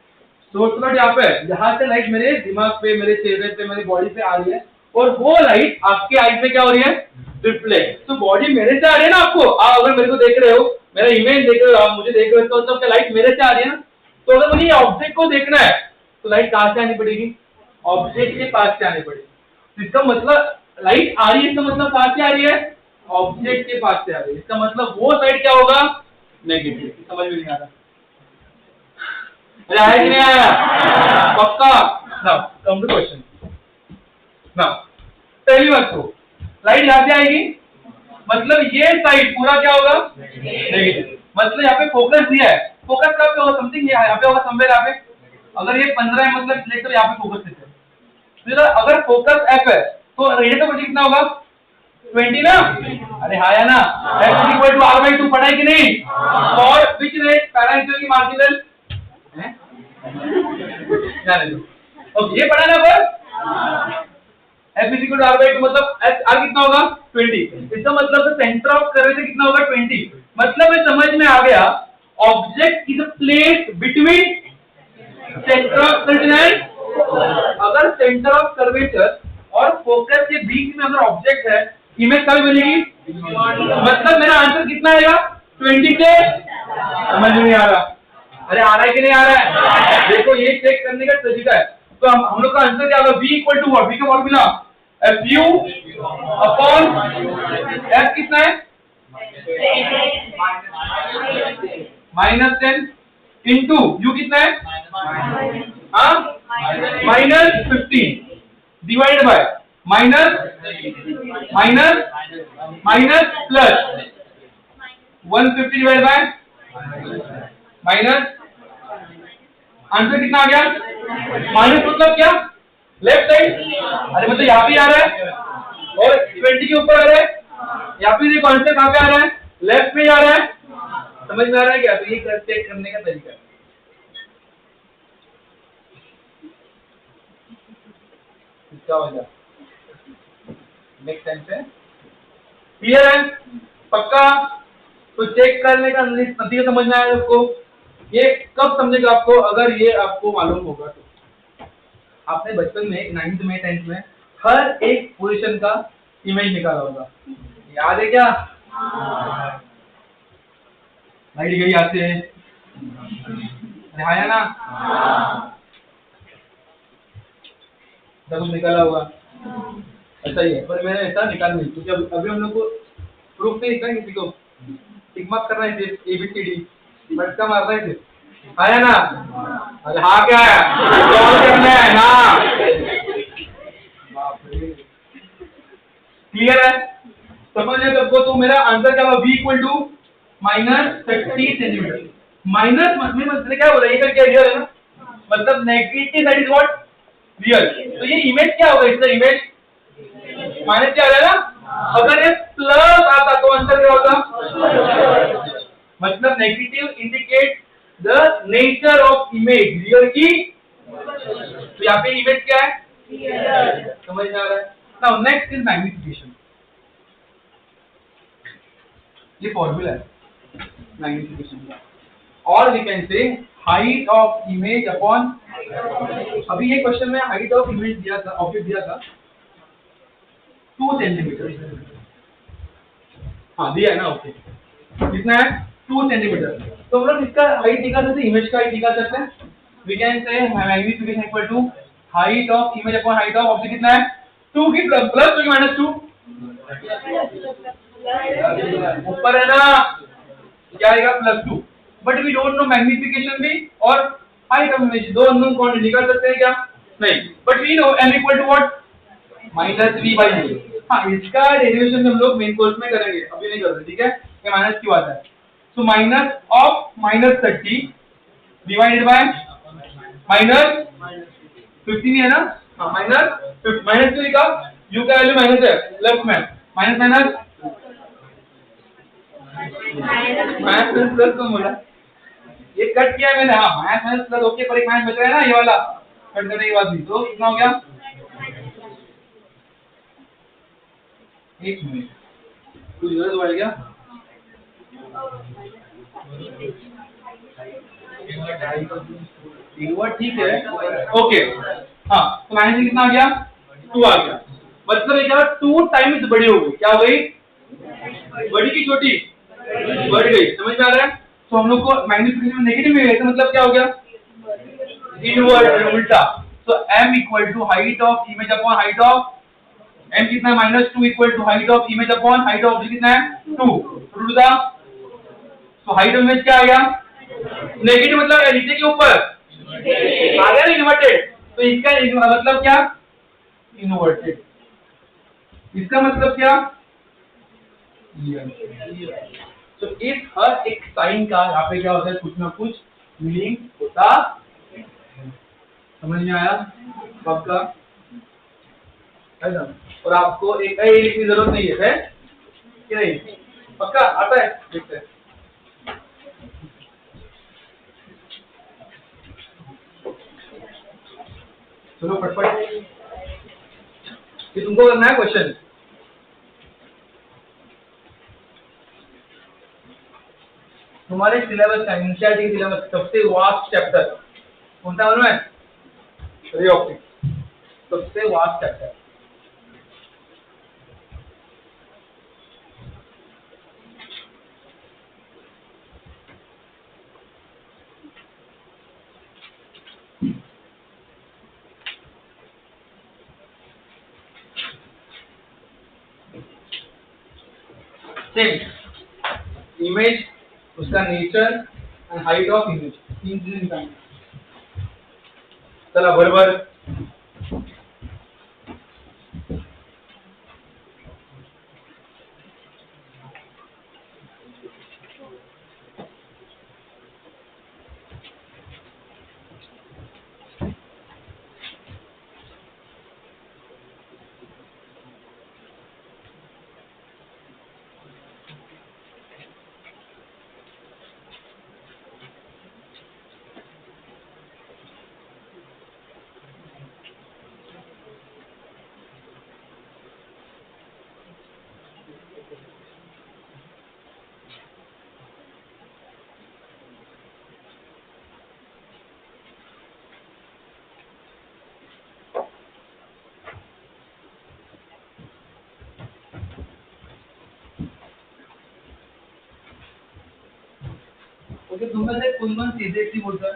Source of light यहाँ पे है, जहां से लाइट मेरे दिमाग पे, मेरे चेहरे पे, मेरी बॉडी पे आ रही है, और वो लाइट आपके आई पे क्या हो रही है, रिफ्लेक्ट। तो बॉडी मेरे से आ रही है ना, आपको, आप अगर मेरे को देख रहे हो, मेरा इमेज देख रहे हो, आप मुझे देख रहे हो, तो मतलब क्या लाइट मेरे से आ रही है ना। तो अगर मुझे ऑब्जेक्ट को देखना है तो लाइट कहां से आनी पड़ेगी, ऑब्जेक्ट के पास से आनी पड़ेगी। तो इसका मतलब लाइट आ रही है, इसका मतलब कहां से आ रही है, ऑब्जेक्ट के पास से आ रही है। इसका मतलब वो साइड क्या होगा, नेगेटिव। समझ में नहीं आ रहा, अरे आया कि नहीं आया, पक्का। Now come to question. Now पहली बात तो लाइट यहां से आएगी, मतलब ये साइड पूरा क्या होगा, नेगेटिव। मतलब यहाँ पे फोकस दिया है, फोकस कहाँ पे होगा, समथिंग यहाँ पे होगा, समवेयर यहाँ पे। अगर ये 15 है मतलब लेकर यहाँ पे फोकस देते हैं, तो अगर फोकस F है तो रेडियस का कितना होगा, 20 ना। अरे हाँ या ना, F is equal to R/2 पढ़ा है कि नहीं, और विच रेट पैरामीटर की मार्जिनल है, ओके ये पढ़ा ना। पर F is equal to R/2 मतलब R कितना होगा, 20। इसका मतलब सेंटर ऑफ कर्वेचर कितना होगा, 20। मतलब ये समझ में आ गया, object is place between centre of curvature and, अगर सेंटर ऑफ कर्वेचर और फोकस के बीच में अगर ऑब्जेक्ट है, इमेज कब मिलेगी, मतलब मेरा आंसर कितना आएगा, 20 से। समझ में नहीं आ रहा, अरे आ रहा है कि नहीं आ रहा है, देखो ये चेक करने का तरीका है। तो हम लोग का आंसर क्या होगा, V equal to what, V का फॉर्मूला FU अपॉन F कितना है, -10 इंटू U कितना है, हाँ -15 divided by minus plus 150 divide by minus, answer कितना आ गया, माइनस मतलब क्या, लेफ्ट साइड। अरे मतलब यहाँ पे आ रहा है और 20 के ऊपर आ रहा है, यहाँ पे देखो आंसर कहाँ पे आ रहा है, लेफ्ट में आ रहा है। समझ में आ रहा है क्या, तो ये चेक करने का तरीका है। इसका वजह नेक्स्ट टाइम से क्लियर है, पक्का। तो चेक करने का नतीजा समझ में आया आपको, ये कब समझेगा आपको, अगर ये आपको मालूम होगा तो। आपने बचपन में 9th में 10th में हर एक पोजीशन का इमेज निकाला होगा, याद है क्या, लाइट गई आते हैं, ना सब निकाला होगा, ऐसा ही है। पर मैंने ऐसा निकाल नहीं, क्योंकि अभी हम लोग को प्रूफ नहीं करना, किसी को टिक मार्क करना है, ABCD बटका मारना है, आया ना। अरे हाँ क्या है, सॉल्व करना है ना, क्लियर है, समझ में सबको। तो मेरा आंसर क्या होगा, V equal to -30 centimetre. Minus मतलब क्या बोला, ये क्या रियल है ना, मतलब negative side is what, real. तो ये इमेज क्या होगा, इसका इमेज माइनस क्या आ रहा है ना, अगर ये प्लस आता तो आंसर क्या होता, मतलब negative indicate the nature of image, real की। तो यहाँ पे इमेज क्या है, समझ में आ रहा है। नाउ नेक्स्ट इज मैग्निफिकेशन, ये फॉर्मूला है मैग्निफिकेशन का, और we can say height of image upon, अभी ये क्वेश्चन में हाइट ऑफ इमेज दिया था, ऑब्जेक्ट दिया था 2 सेंटीमीटर, हाँ दिया है ना, ओके कितना है 2 सेंटीमीटर। तो हम लोग इसका हाइट निकाल सकते हैं, इमेज का हाइट निकाल सकते हैं। We can say magnification equal to height of image upon height of object, कितना है 2 की प्लस 2 की -2, ऊपर है ना, क्या आएगा +2। But we don't know magnification भी और हाइट ऑफ इमेज, दो अननोन क्वांटिटी निकाल सकते हैं क्या, नहीं। But we know m equal to what, -v/u। हाँ इसका डेरिवेशन हम लोग मेन कोर्स में करेंगे, अभी नहीं कर रहे, ठीक है। ये माइनस क्यों आता है, so minus of -30 divided by -15 है ना, हाँ माइनस क्यों लिखा, u का वैल्यू माइनस है, लेफ्ट में माइनस प्लस कौन बोला, ये कट किया मैंने, हाँ माइनस प्लस ओके, पर एक माइनस बच रहा है ना, ये वाला कट करने के बाद भी, तो कितना हो गया, एक मिनट कुछ गलत हुआ है क्या? एक बार ठीक है, ओके। हाँ, तो माइनस कितना आ गया? 2 आ गया। मतलब ये क्या, 2 टाइम्स बड़ी हो गई। क्या हो गई? बड़ी की छोटी? बढ़ गई। समझ में आ रहा है? तो हम लोग को मैग्निफिकेशन में नेगेटिव में है, तो मतलब क्या हो गया? इनवर्ट, उल्टा। तो m equal to height of image upon height of m कितना है? -2 equal to height of image upon height of object कितना है? 2। टू द, तो हाइट ऑफ इमेज क्या आ गया? नेगेटिव मतलब नीचे के ऊपर आ गया ना, इन्वर्टेड। तो इसका मतलब क्या? इन्वर्टेड। इसका मतलब क्या? तो इस हर एक साइन का यहाँ पे क्या होता है? कुछ ना कुछ मीनिंग होता है। समझ में आया? पक्का है ना? और आपको एक लिखने की जरूरत नहीं है कि नहीं? पक्का आता है? देखते हैं। चलो फटफट, ये तुमको करना है क्वेश्चन। तुम्हारे सिलेबस का, एनसीईआरटी सिलेबस सबसे वास्ट चैप्टर कौन सा मालूम है? रे ऑप्टिक्स, सबसे वास्ट चैप्टर। सेम इमेज, उसका nature and height of image, 3 चीजें निकालनी। चला बराबर। ओके, तुम्हें से कौन सीबीएसई बोर्ड है?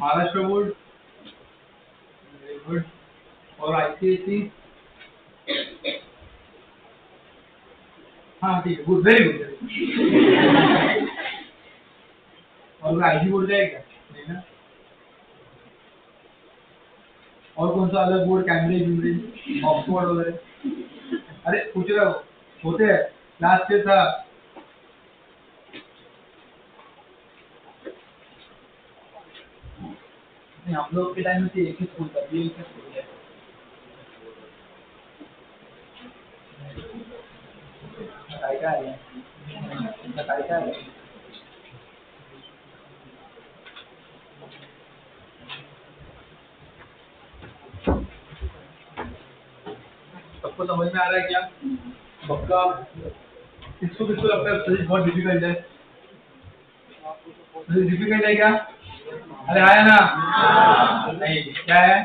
Maharashtra board, very good. और आईसीएसई? हाँ ठीक है, गुड, वेरी गुड। और आईजी बोर्ड है क्या? नहीं ना। और कौन सा अलग बोर्ड? कैम्ब्रिज, ऑक्सफोर्ड वगैरह? अरे पूछ रहा हो, होते हैं, लास्ट ईयर था। नहीं, हम लोग के टाइम में से एक ही स्कूल था, ये एक ही स्कूल है। क्या है? क्या है? सबको समझ में आ रहा है क्या? पक्का? किसको किसको लगता है फिजिक्स बहुत डिफिकल्ट है? फिजिक्स डिफिकल्ट है क्या? अरे आया ना? नहीं, क्या है?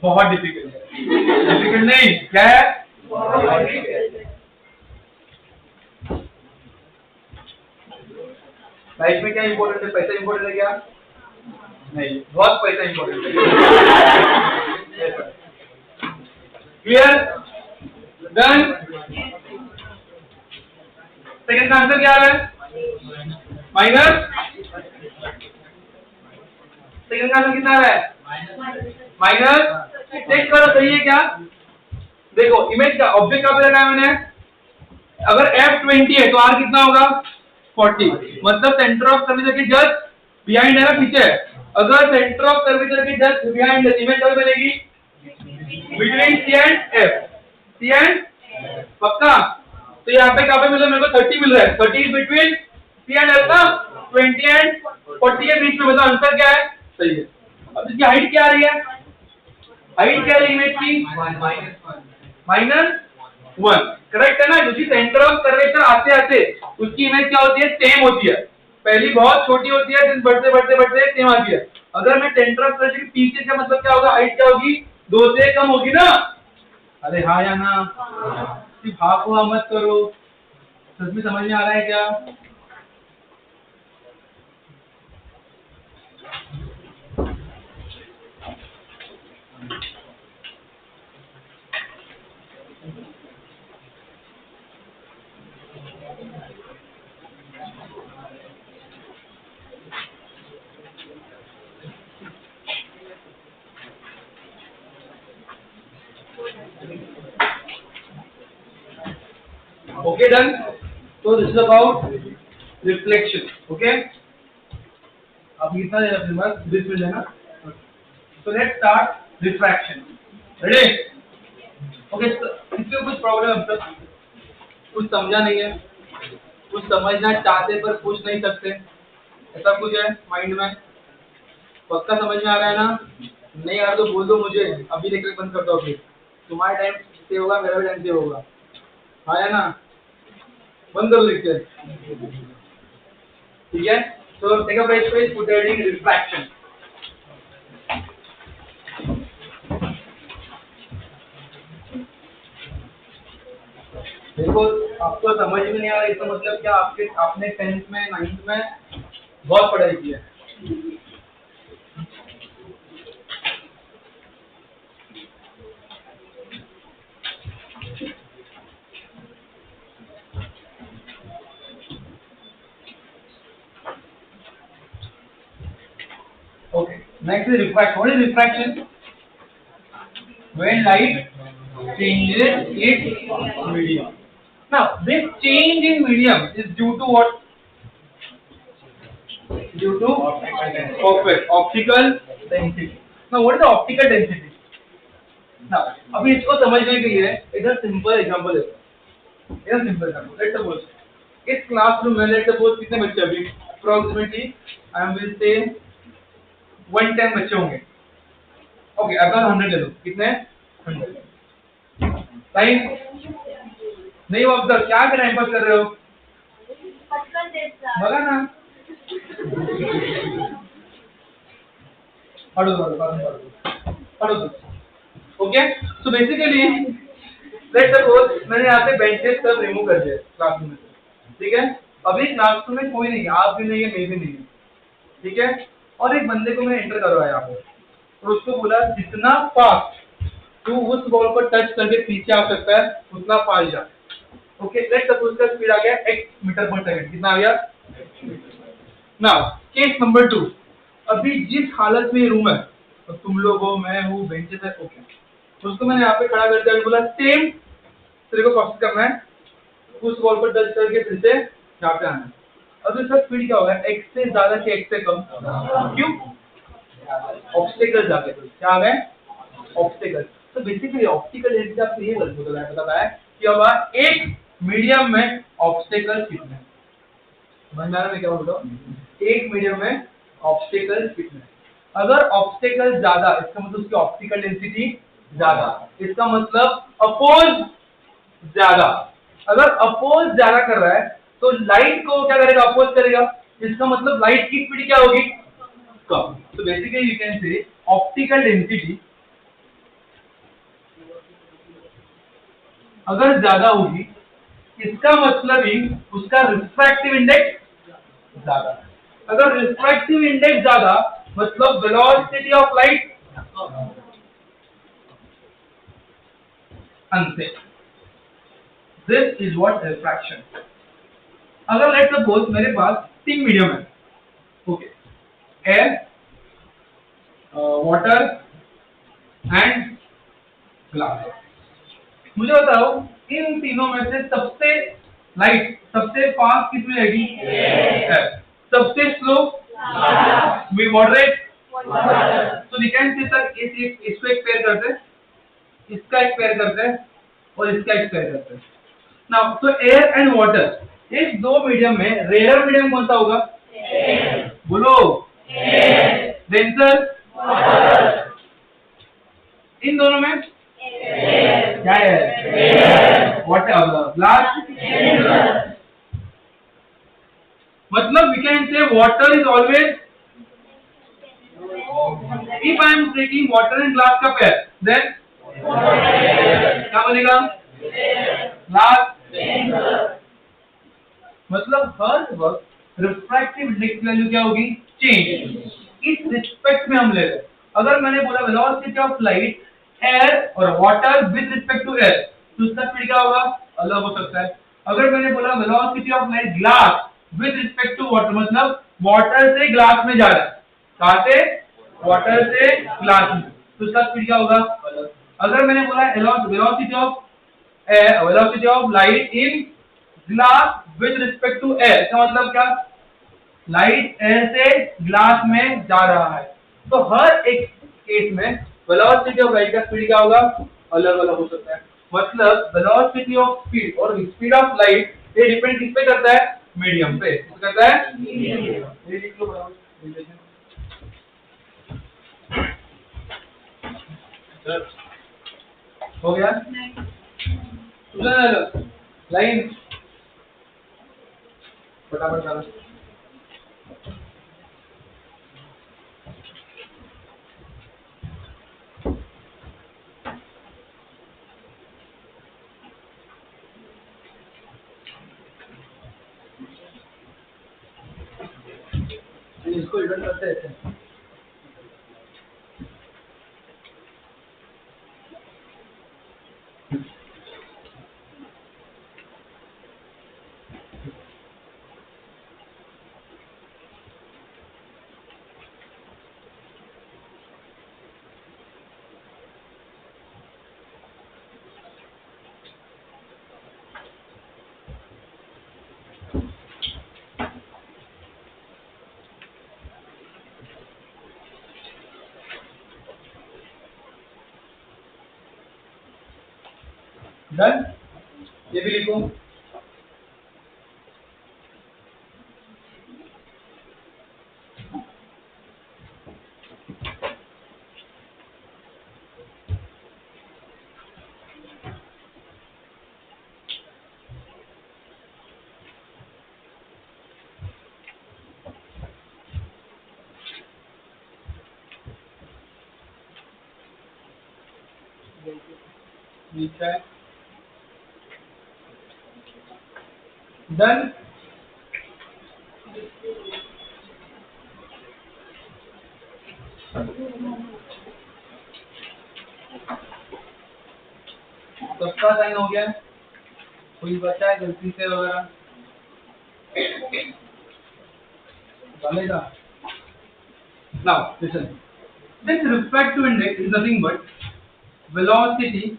बहुत डिफिकल्ट है। डिफिकल्ट नहीं, क्या है? बहुत डिफिकल्ट है। लाइफ में क्या इंपॉर्टेंट है? पैसा इंपॉर्टेंट है क्या? नहीं, बहुत पैसा इंपॉर्टेंट है। क्लियर? डन? सेकंड का आंसर क्या आ रहा है? माइनस। सेकंड का आंसर कितना आ रहा है? माइनस। चेक करो सही है क्या? देखो इमेज का ऑब्जेक्ट कहाँ पे लगाया मैंने? अगर f20 है तो r कितना होगा? 40। मतलब सेंटर ऑफ कर्वेचर के जस्ट बिहाइंड है ना, पीछे है। अगर सेंटर ऑफ कर्वेचर के जस्ट बिहाइंड है, इमेज कहाँ बनेगी? Between C and F। C and, पक्का? तो यहाँ पे क्या पे मिला मेरे को? 30 मिल रहा है। 30 बिटवीन C एंड F ना, 20 एंड 40 के बीच में। मतलब आंसर क्या है? सही है। अब इसकी हाइट क्या आ रही है? हाइट क्या है इमेज की? -1 1। करेक्ट है ना, क्योंकि सेंटर ऑफ कर्वेचर आते आते उसकी इमेज क्या होती है, सेम होती है। पहली बहुत छोटी होती है, फिर बढ़ते बढ़ते बढ़ते सेम आती है। अगर मैं सेंटर ऑफ कर्वेचर के पीछे का मतलब क्या होगा, हाइट क्या होगी, 2 से कम होगी ना। अरे हाँ या ना, सिर्फ हाँ को हाँ मत करो। सच में समझ में आ रहा है क्या? Okay, done. So this is about reflection. Okay. अब कितना देना अपने पास, 20 मिनट है ना। So let's start refraction. Ready? Okay. इसमें कुछ प्रॉब्लम अब तक कुछ समझा नहीं है, कुछ समझना चाहते पर पूछ नहीं सकते, ऐसा कुछ है माइंड में? पक्का समझ में आ रहा है ना? नहीं आ रहा तो बोल दो मुझे, अभी लेकर बंद करता हूँ। फिर तुम्हारा टाइम सेव होगा, मेरा भी टाइम सेव होगा। हाँ है ना? बंद कर लिखते हैं, ठीक है। तो take a fresh page, put heading refraction. देखो आपको समझ में नहीं आ रहा, इसका मतलब क्या, आपने 10th में 9th में बहुत पढ़ाई की है। Okay, next is refraction. What is refraction? When light changes its medium. Now, this change in medium is due to what? Due to optical density. Now, what is the optical density? Now, अभी इसको समझने के लिए इधर सिंपल एग्जांपल है। इधर सिंपल एग्जांपल। लेट्स सपोज इस क्लासरूम में लेट्स सपोज कितने बच्चे अभी अप्रोक्सीमेटली आई विल से 110 बच्चे होंगे। ओके, अगर 100 ले लो, कितने 100। टाइम नहीं, वो अब क्या टाइम पास कर रहे हो, बोला ना। पढ़ो। Okay, so basically let's suppose मैंने यहाँ पे बेंचेस सब रिमूव कर दिया क्लासरूम में, ठीक है। अभी क्लासरूम में कोई नहीं है, आप भी नहीं है, मैं भी नहीं है, ठीक है। और एक बंदे को मैंने एंटर करवाया यहाँ पे, और उसको बोला जितना फास्ट तू उस बॉल को टच करके पीछे आ सकता है उतना फास्ट जा। ओके, लेट्स सपोज का स्पीड आ गया x मीटर पर सेकंड, कितना आ गया। नाउ केस नंबर 2, अभी जिस हालत में ये रूम है, तो तुम लोग हो, मैं हूँ, बेंचेस है, ओके। तो उसको मैंने यहाँ पे खड़ा कर दिया, बोला सेम तेरे को प्रोसेस करना है, उस बॉल पर टच करके फिर से यहाँ पे आना है। अब इसका स्पीड क्या होगा, x से ज्यादा कि x से कम, क्यों, ऑब्स्टेकल्स आ गए, क्या आ गए, ऑब्स्टेकल्स। तो बेसिकली ऑप्टिकल डेंसिटी आपको ये बताता है कि अब एक मीडियम में ऑब्स्टेकल्स कितने, समझ में आ रहा है मैं क्या बोल रहा हूँ, एक मीडियम में ऑब्स्टेकल्स कितने। अगर ऑब्स्टेकल ज्यादा, इसका मतलब उसकी ऑप्टिकल डेंसिटी ज्यादा, इसका मतलब अपोज ज्यादा। अगर अपोज ज्यादा कर रहा है तो लाइट को क्या करेगा, अपोज करेगा, इसका मतलब लाइट की स्पीड क्या होगी, कम। तो basically you can say optical density अगर ज्यादा होगी, इसका मतलब ही उसका रिफ्रैक्टिव इंडेक्स ज्यादा। अगर रिफ्रैक्टिव इंडेक्स ज्यादा मतलब velocity of light unsafe. This is what refraction. अगर लेट्स सपोज मेरे पास 3 मीडियम है, okay, air, water and glass. मुझे बताओ इन तीनों में से सबसे लाइट सबसे फास्ट किसमें जाएगी, एयर। सबसे स्लो, मॉडरेट। तो वी कैन से सर इसको एक पेयर करते हैं, इसका एक पेयर करते हैं और इसका एक पेयर करते हैं। नाउ तो एयर एंड वाटर, इस दो मीडियम में रेयर मीडियम कौन सा होगा, बोलो, डेंसर। इन दोनों में क्या है वाटर ग्लास, मतलब we can say water is always, if I am taking water in glass का pair then क्या बनेगा ग्लास, मतलब हर वक्त रिफ्रैक्टिव इंडेक्स वैल्यू क्या होगी चेंज। इस रिस्पेक्ट में हम ले रहे हैं, अगर मैंने बोला वेलोसिटी ऑफ लाइट एयर और water with respect to air तो उसका स्पीड क्या होगा अलग हो सकता है। अगर मैंने बोला velocity of light glass with respect to water, मतलब वाटर से ग्लास में जा रहा है, कहां से वाटर से ग्लास में, तो उसका स्पीड क्या होगा अलग। अगर मैंने बोला velocity of light in glass with respect to air, इसका मतलब क्या लाइट एयर से ग्लास में जा रहा है, तो हर एक केस में वेलोसिटी ऑफ लाइट का स्पीड क्या होगा अलग अलग हो सकता है। मतलब वेलोसिटी ऑफ स्पीड और स्पीड ऑफ लाइट ये डिपेंड किस पे करता है मीडियम पे, किस पे करता है मीडियम। ये लिख लो बराबर हो गया लाइन फटाफट डालो। इसको रिटर्न करते हैं डन। ये भी लिखो नीचे डन। सबका साइन हो गया, कोई बचा है गलती से वगैरह डालेगा। Now listen, this refractive index is nothing but velocity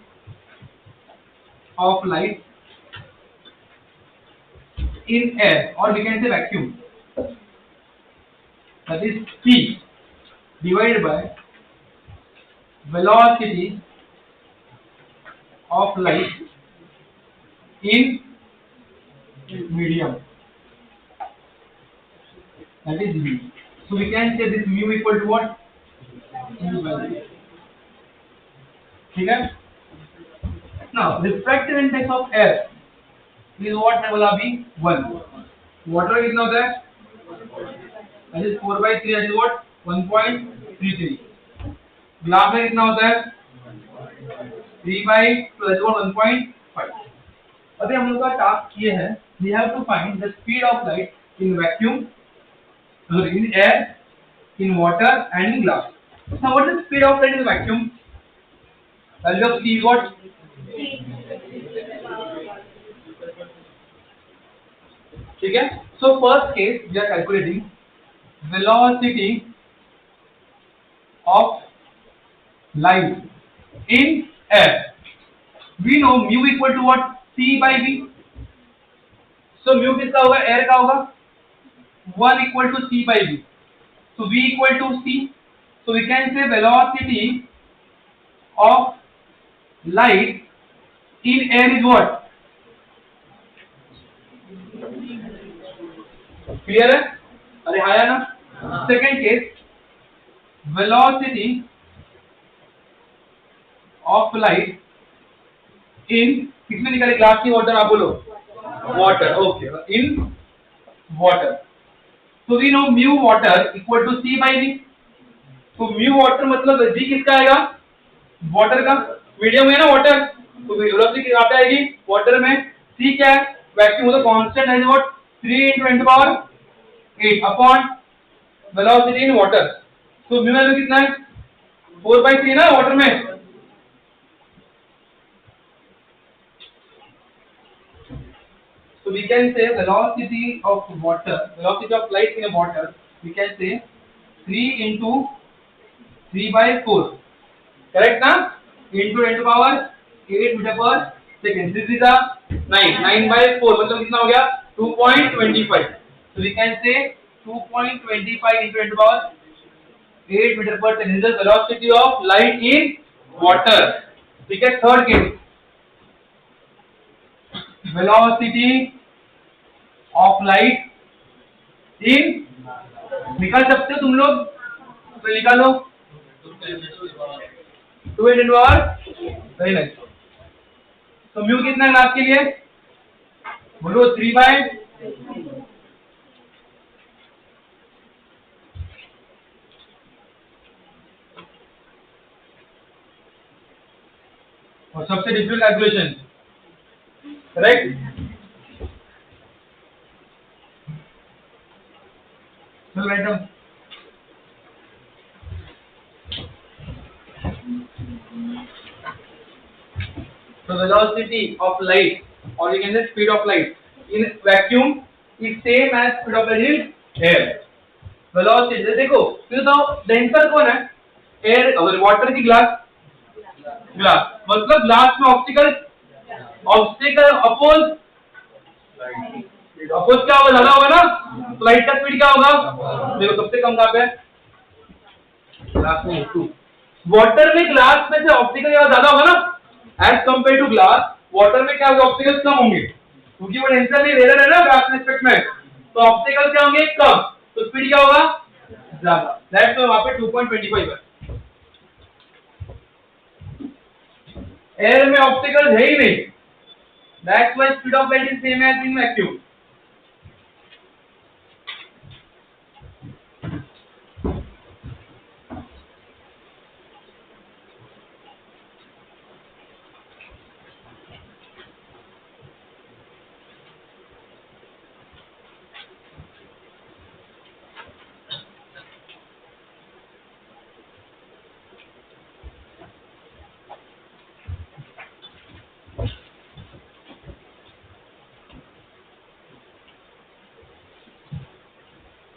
of light in air, or we can say vacuum, that is p divided by velocity of light in medium, that is mu. So we can say this mu equal to what mu value, ठीक है। Now refractive index of air is what मैं बोला अभी 1, वाटर कितना होता है that is 4/3, that is what 1.33, glass में कितना होता है 3/2, that is what 1.5। अभी हम लोग का टास्क ये है we have to find the speed of light in vacuum, in air, in water and in glass. Now what is the speed of light in vacuum? Value of c is what? ठीक है। So first case we are calculating velocity of light in air. We know mu equal to what? c by v. So mu किसका होगा air का होगा 1 equal to c by v. So v equal to c. So we can say velocity of light in air is what? Clear है? अरे आया ना? Second case, velocity of light इन किसमें निकाले ग्लास की वाटर, आप बोलो वाटर, ओके, इन वाटर। तो we know mu water equal to C by V. तो म्यू वाटर मतलब जी किसका आएगा, वाटर का, मीडियम है ना वाटर, तो वेलोसिटी कहाँ पे आएगी, वाटर में। सी क्या है, वैक्यूम मतलब कांस्टेंट है, what 3 × 10⁸ upon velocity in water. तो म्यू वैल्यू कितना है, 4/3 ना वाटर में। So we can say velocity of water, velocity of light in a water, we can say 3 into 3/4, correct ना, into 10⁸ meter/second, this is a 9/4 मतलब कितना हो गया 2.25। so we can say 2.25 into 10⁸ meter/second is the velocity of light in water। ठीक है, third case, velocity of light in, निकाल सकते हो तुम लोग, तो निकालो 2 × 10⁻, वेरी नाइस। तो म्यू कितना है ग्लास के लिए, बोलो 3/, और सबसे डिफिकल्ट कैलकुलेशन, करेक्ट। चलो write down. The velocity of light, or you can say speed of light in vacuum is same as speed of light in air। velocity देखो, फिर तो डेंसर कौन है, एयर, अगर वाटर की ग्लास, ग्लास मतलब ग्लास में ऑप्टिकल, ऑब्स्टेकल अपोज, अपोज क्या होगा, ज्यादा होगा ना, तो लाइट का स्पीड क्या होगा, देखो सबसे कम कहाँ पे है, ग्लास में 2। वाटर में ग्लास में से ऑप्टिकल ज्यादा होगा ना, as compare to glass, water में क्या होगा, ऑप्टिकल्स कम होंगे, क्योंकि वो डेंसर नहीं रेयर है ना ग्लास में रिस्पेक्ट में, तो ऑप्टिकल क्या होंगे, कम, तो स्पीड क्या होगा, ज्यादा, दैट्स व्हाई वहां पे 2.25 है। एयर में ऑप्टिकल है ही नहीं, that's why speed of light is same as in vacuum.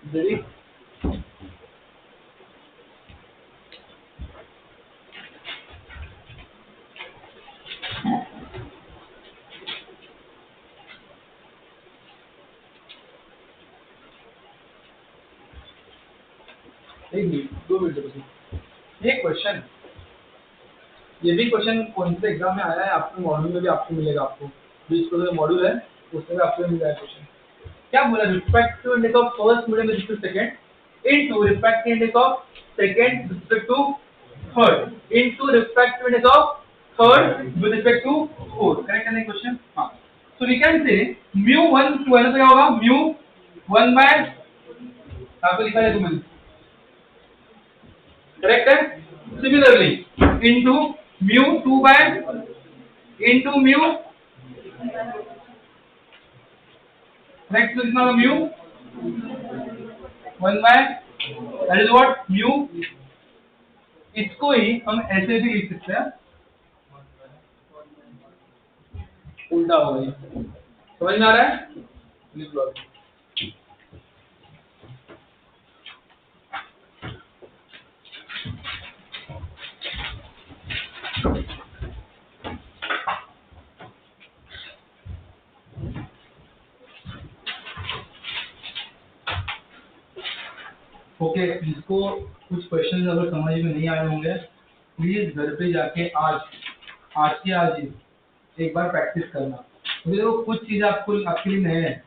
Ready? एक मिनट, 2 मिनट रुको। ये क्वेश्चन, ये भी क्वेश्चन कौन से एग्जाम में आया है, आपके मॉड्यूल में भी आपको मिलेगा, आपको जो इसको मॉड्यूल है उसमें भी आपको मिल जाएगा क्वेश्चन। क्या बोला, respect to index of first medium with respect to second into respect to index of second with respect to third into respect to index of third with respect to fourth, correct है ना क्वेश्चन। हां, सो वी कैन से μ1 2 है ना, तो क्या होगा μ1 बाय, यहां पे लिखा है तुमने, करेक्ट है। Similarly into μ2 by into μ, correct, तो कितना होगा μ1 by, that is what mu. इसको ही हम ऐसे भी लिख सकते हैं, उल्टा होगा ये, समझ में आ रहा है, लिख लो। ओके, जिसको कुछ क्वेश्चन अगर समझ में नहीं आए होंगे, प्लीज घर पे जाके आज ही एक बार प्रैक्टिस करना, क्योंकि देखो कुछ चीजें आपके लिए नए हैं,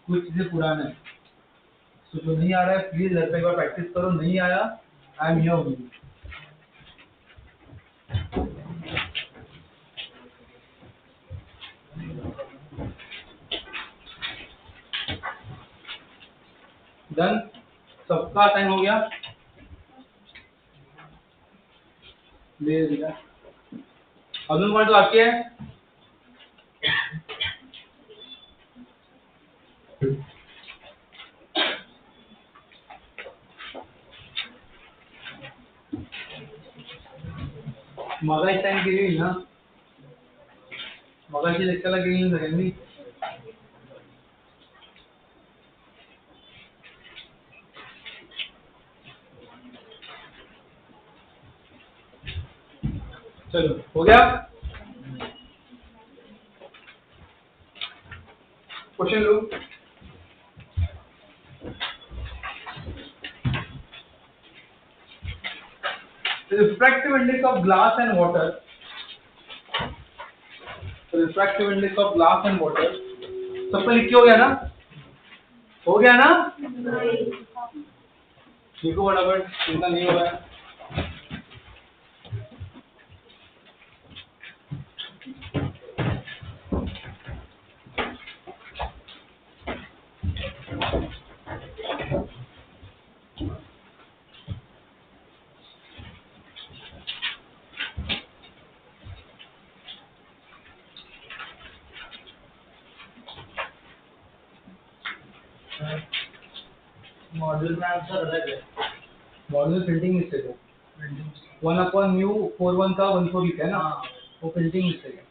कुछ चीजें पुराने हैं, तो जो नहीं आ रहा है प्लीज घर पे एक बार प्रैक्टिस करो, नहीं आया I am here with you. Done, सबका साइन हो गया। ले दिया। अजून कोण बाकी आहे? मगाशी साइन केली ना, मगाशी लेक्चरला गेली ना सगळ्यांनी. चलो हो गया. Question low. The refractive index of glass and water. The refractive index of glass and water. सबका लिख के हो गया ना? हो गया ना? देखो फटाफट, चिंता नहीं हो रहा है. मॉड्यूल में आंसर अलग है. मॉडल प्रिंटिंग मिस्टेक है. 1/μ 41 का 14 लिखा है ना, वो प्रिंटिंग मिस्टेक है.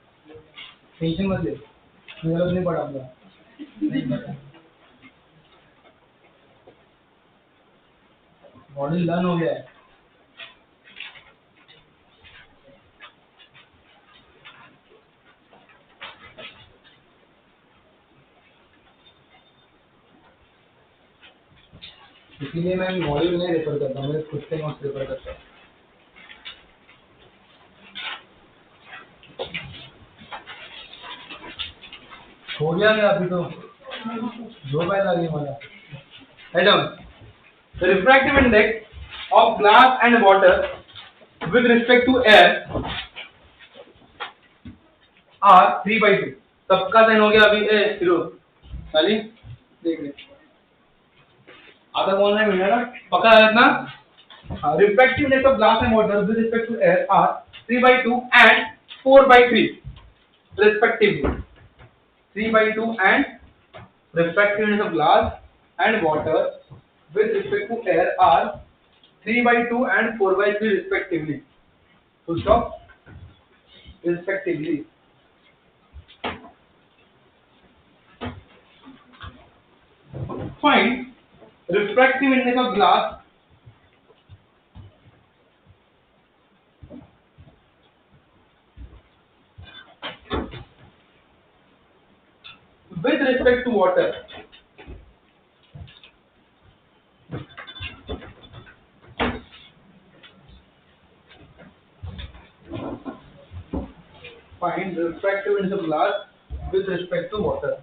टेंशन मत ले, गलत नहीं पढ़ा हमने. नहीं पता. मॉडल डन हो गया है. इसीलिए मैं मॉड्यूल नहीं रेफर करता हूँ, मैं खुद से नोट्स रेफर करता हूँ. हो गया क्या अभी तो दो पहला गई मला. Adam, the refractive index of glass and water with respect to air are 3/2. सबका साइन हो गया अभी. ए फिरो खाली देख ले. आता कौन नहीं मिल रहा पक्का है ना. Refractive index of glass and water with respect to air are 3/2 and 4/3 respectively. 3/2 and refractive index of glass and water with respect to air are 3/2 and 4/3 respectively. Full stop. Respectively. Find refractive index of glass with respect to water. Find refractive index of glass with respect to water.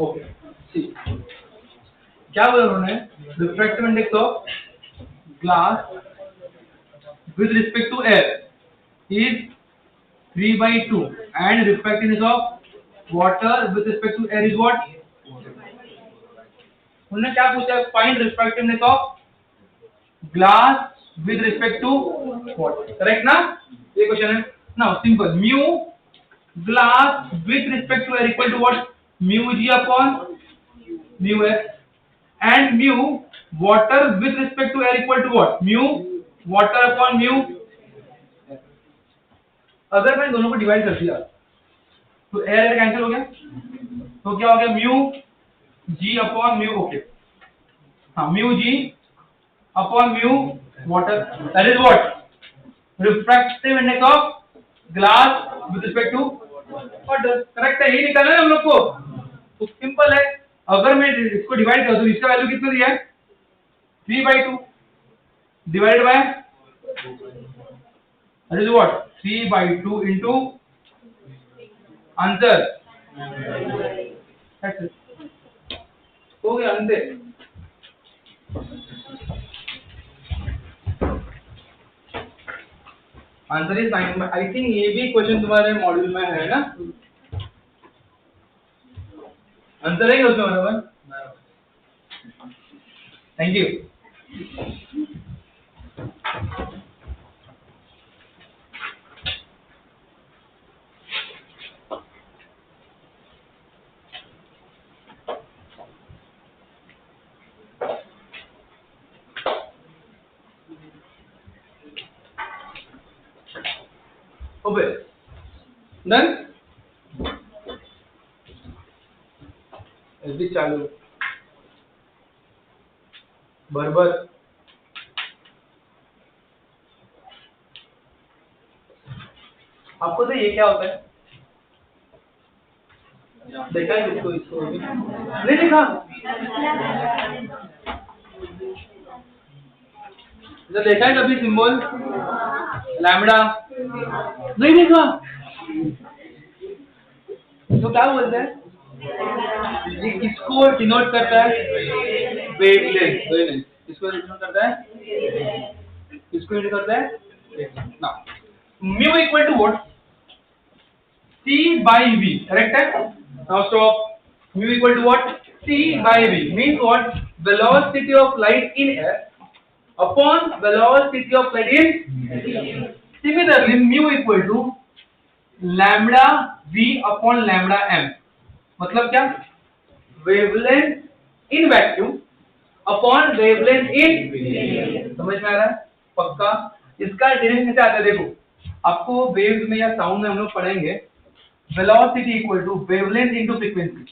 Okay see क्या बोला उन्होंने. Refractive index of glass with respect to air is 3/2 and refractive index of water with respect to air is what. उन्होंने क्या पूछा है. Find refractive index of glass with respect to water. Correct ना. ये क्वेश्चन है. Now simple. Mu glass with respect to air equal to what. Mu G upon mu air and mu water with respect to air equal to what. Mu water upon mu. अगर मैं दोनों को डिवाइड कर दिया तो एयर एयर कैंसिल हो गया. तो क्या हो गया. Mu G upon mu. Okay हाँ. Mu G upon mu water. That is what. Refractive index of glass with respect to water. Correct है. यही निकालना है हम लोग को. तो सिंपल है. अगर मैं इसको डिवाइड कर दूं, इसका वैल्यू कितना दिया है. 3/2 divided by that is what. 3/2 into answer. That's it. हो गया अंते. Answer is 9। आई थिंक ये भी क्वेश्चन तुम्हारे मॉड्यूल में है ना? आंसर है क्या उसमें बराबर? Thank you. Okay done. SB चालू बराबर। आपको तो ये क्या होता है? देखा है इसको नहीं देखा? जो देखा है कभी सिंबल लैम्बडा? नहीं देखा? तो क्या बोलते हैं? ये किसको डिनोट करता है? वेवलेंथ। किसको डिनोट करता है? किसको डिनोट करता है? ना mu equal to what? C by V, correct है? Now stop. Mu equal to what? C by V means what? Velocity of light in air upon velocity of light in air. Similarly, mu equal to lambda V upon lambda m. मतलब क्या? Wavelength in vacuum upon wavelength in समझ में आ रहा है? पक्का? इसका डायरेक्शन क्या आता है? देखो, आपको वेव्स में या साउंड में हम लोग पढ़ेंगे velocity equal to wavelength into frequency.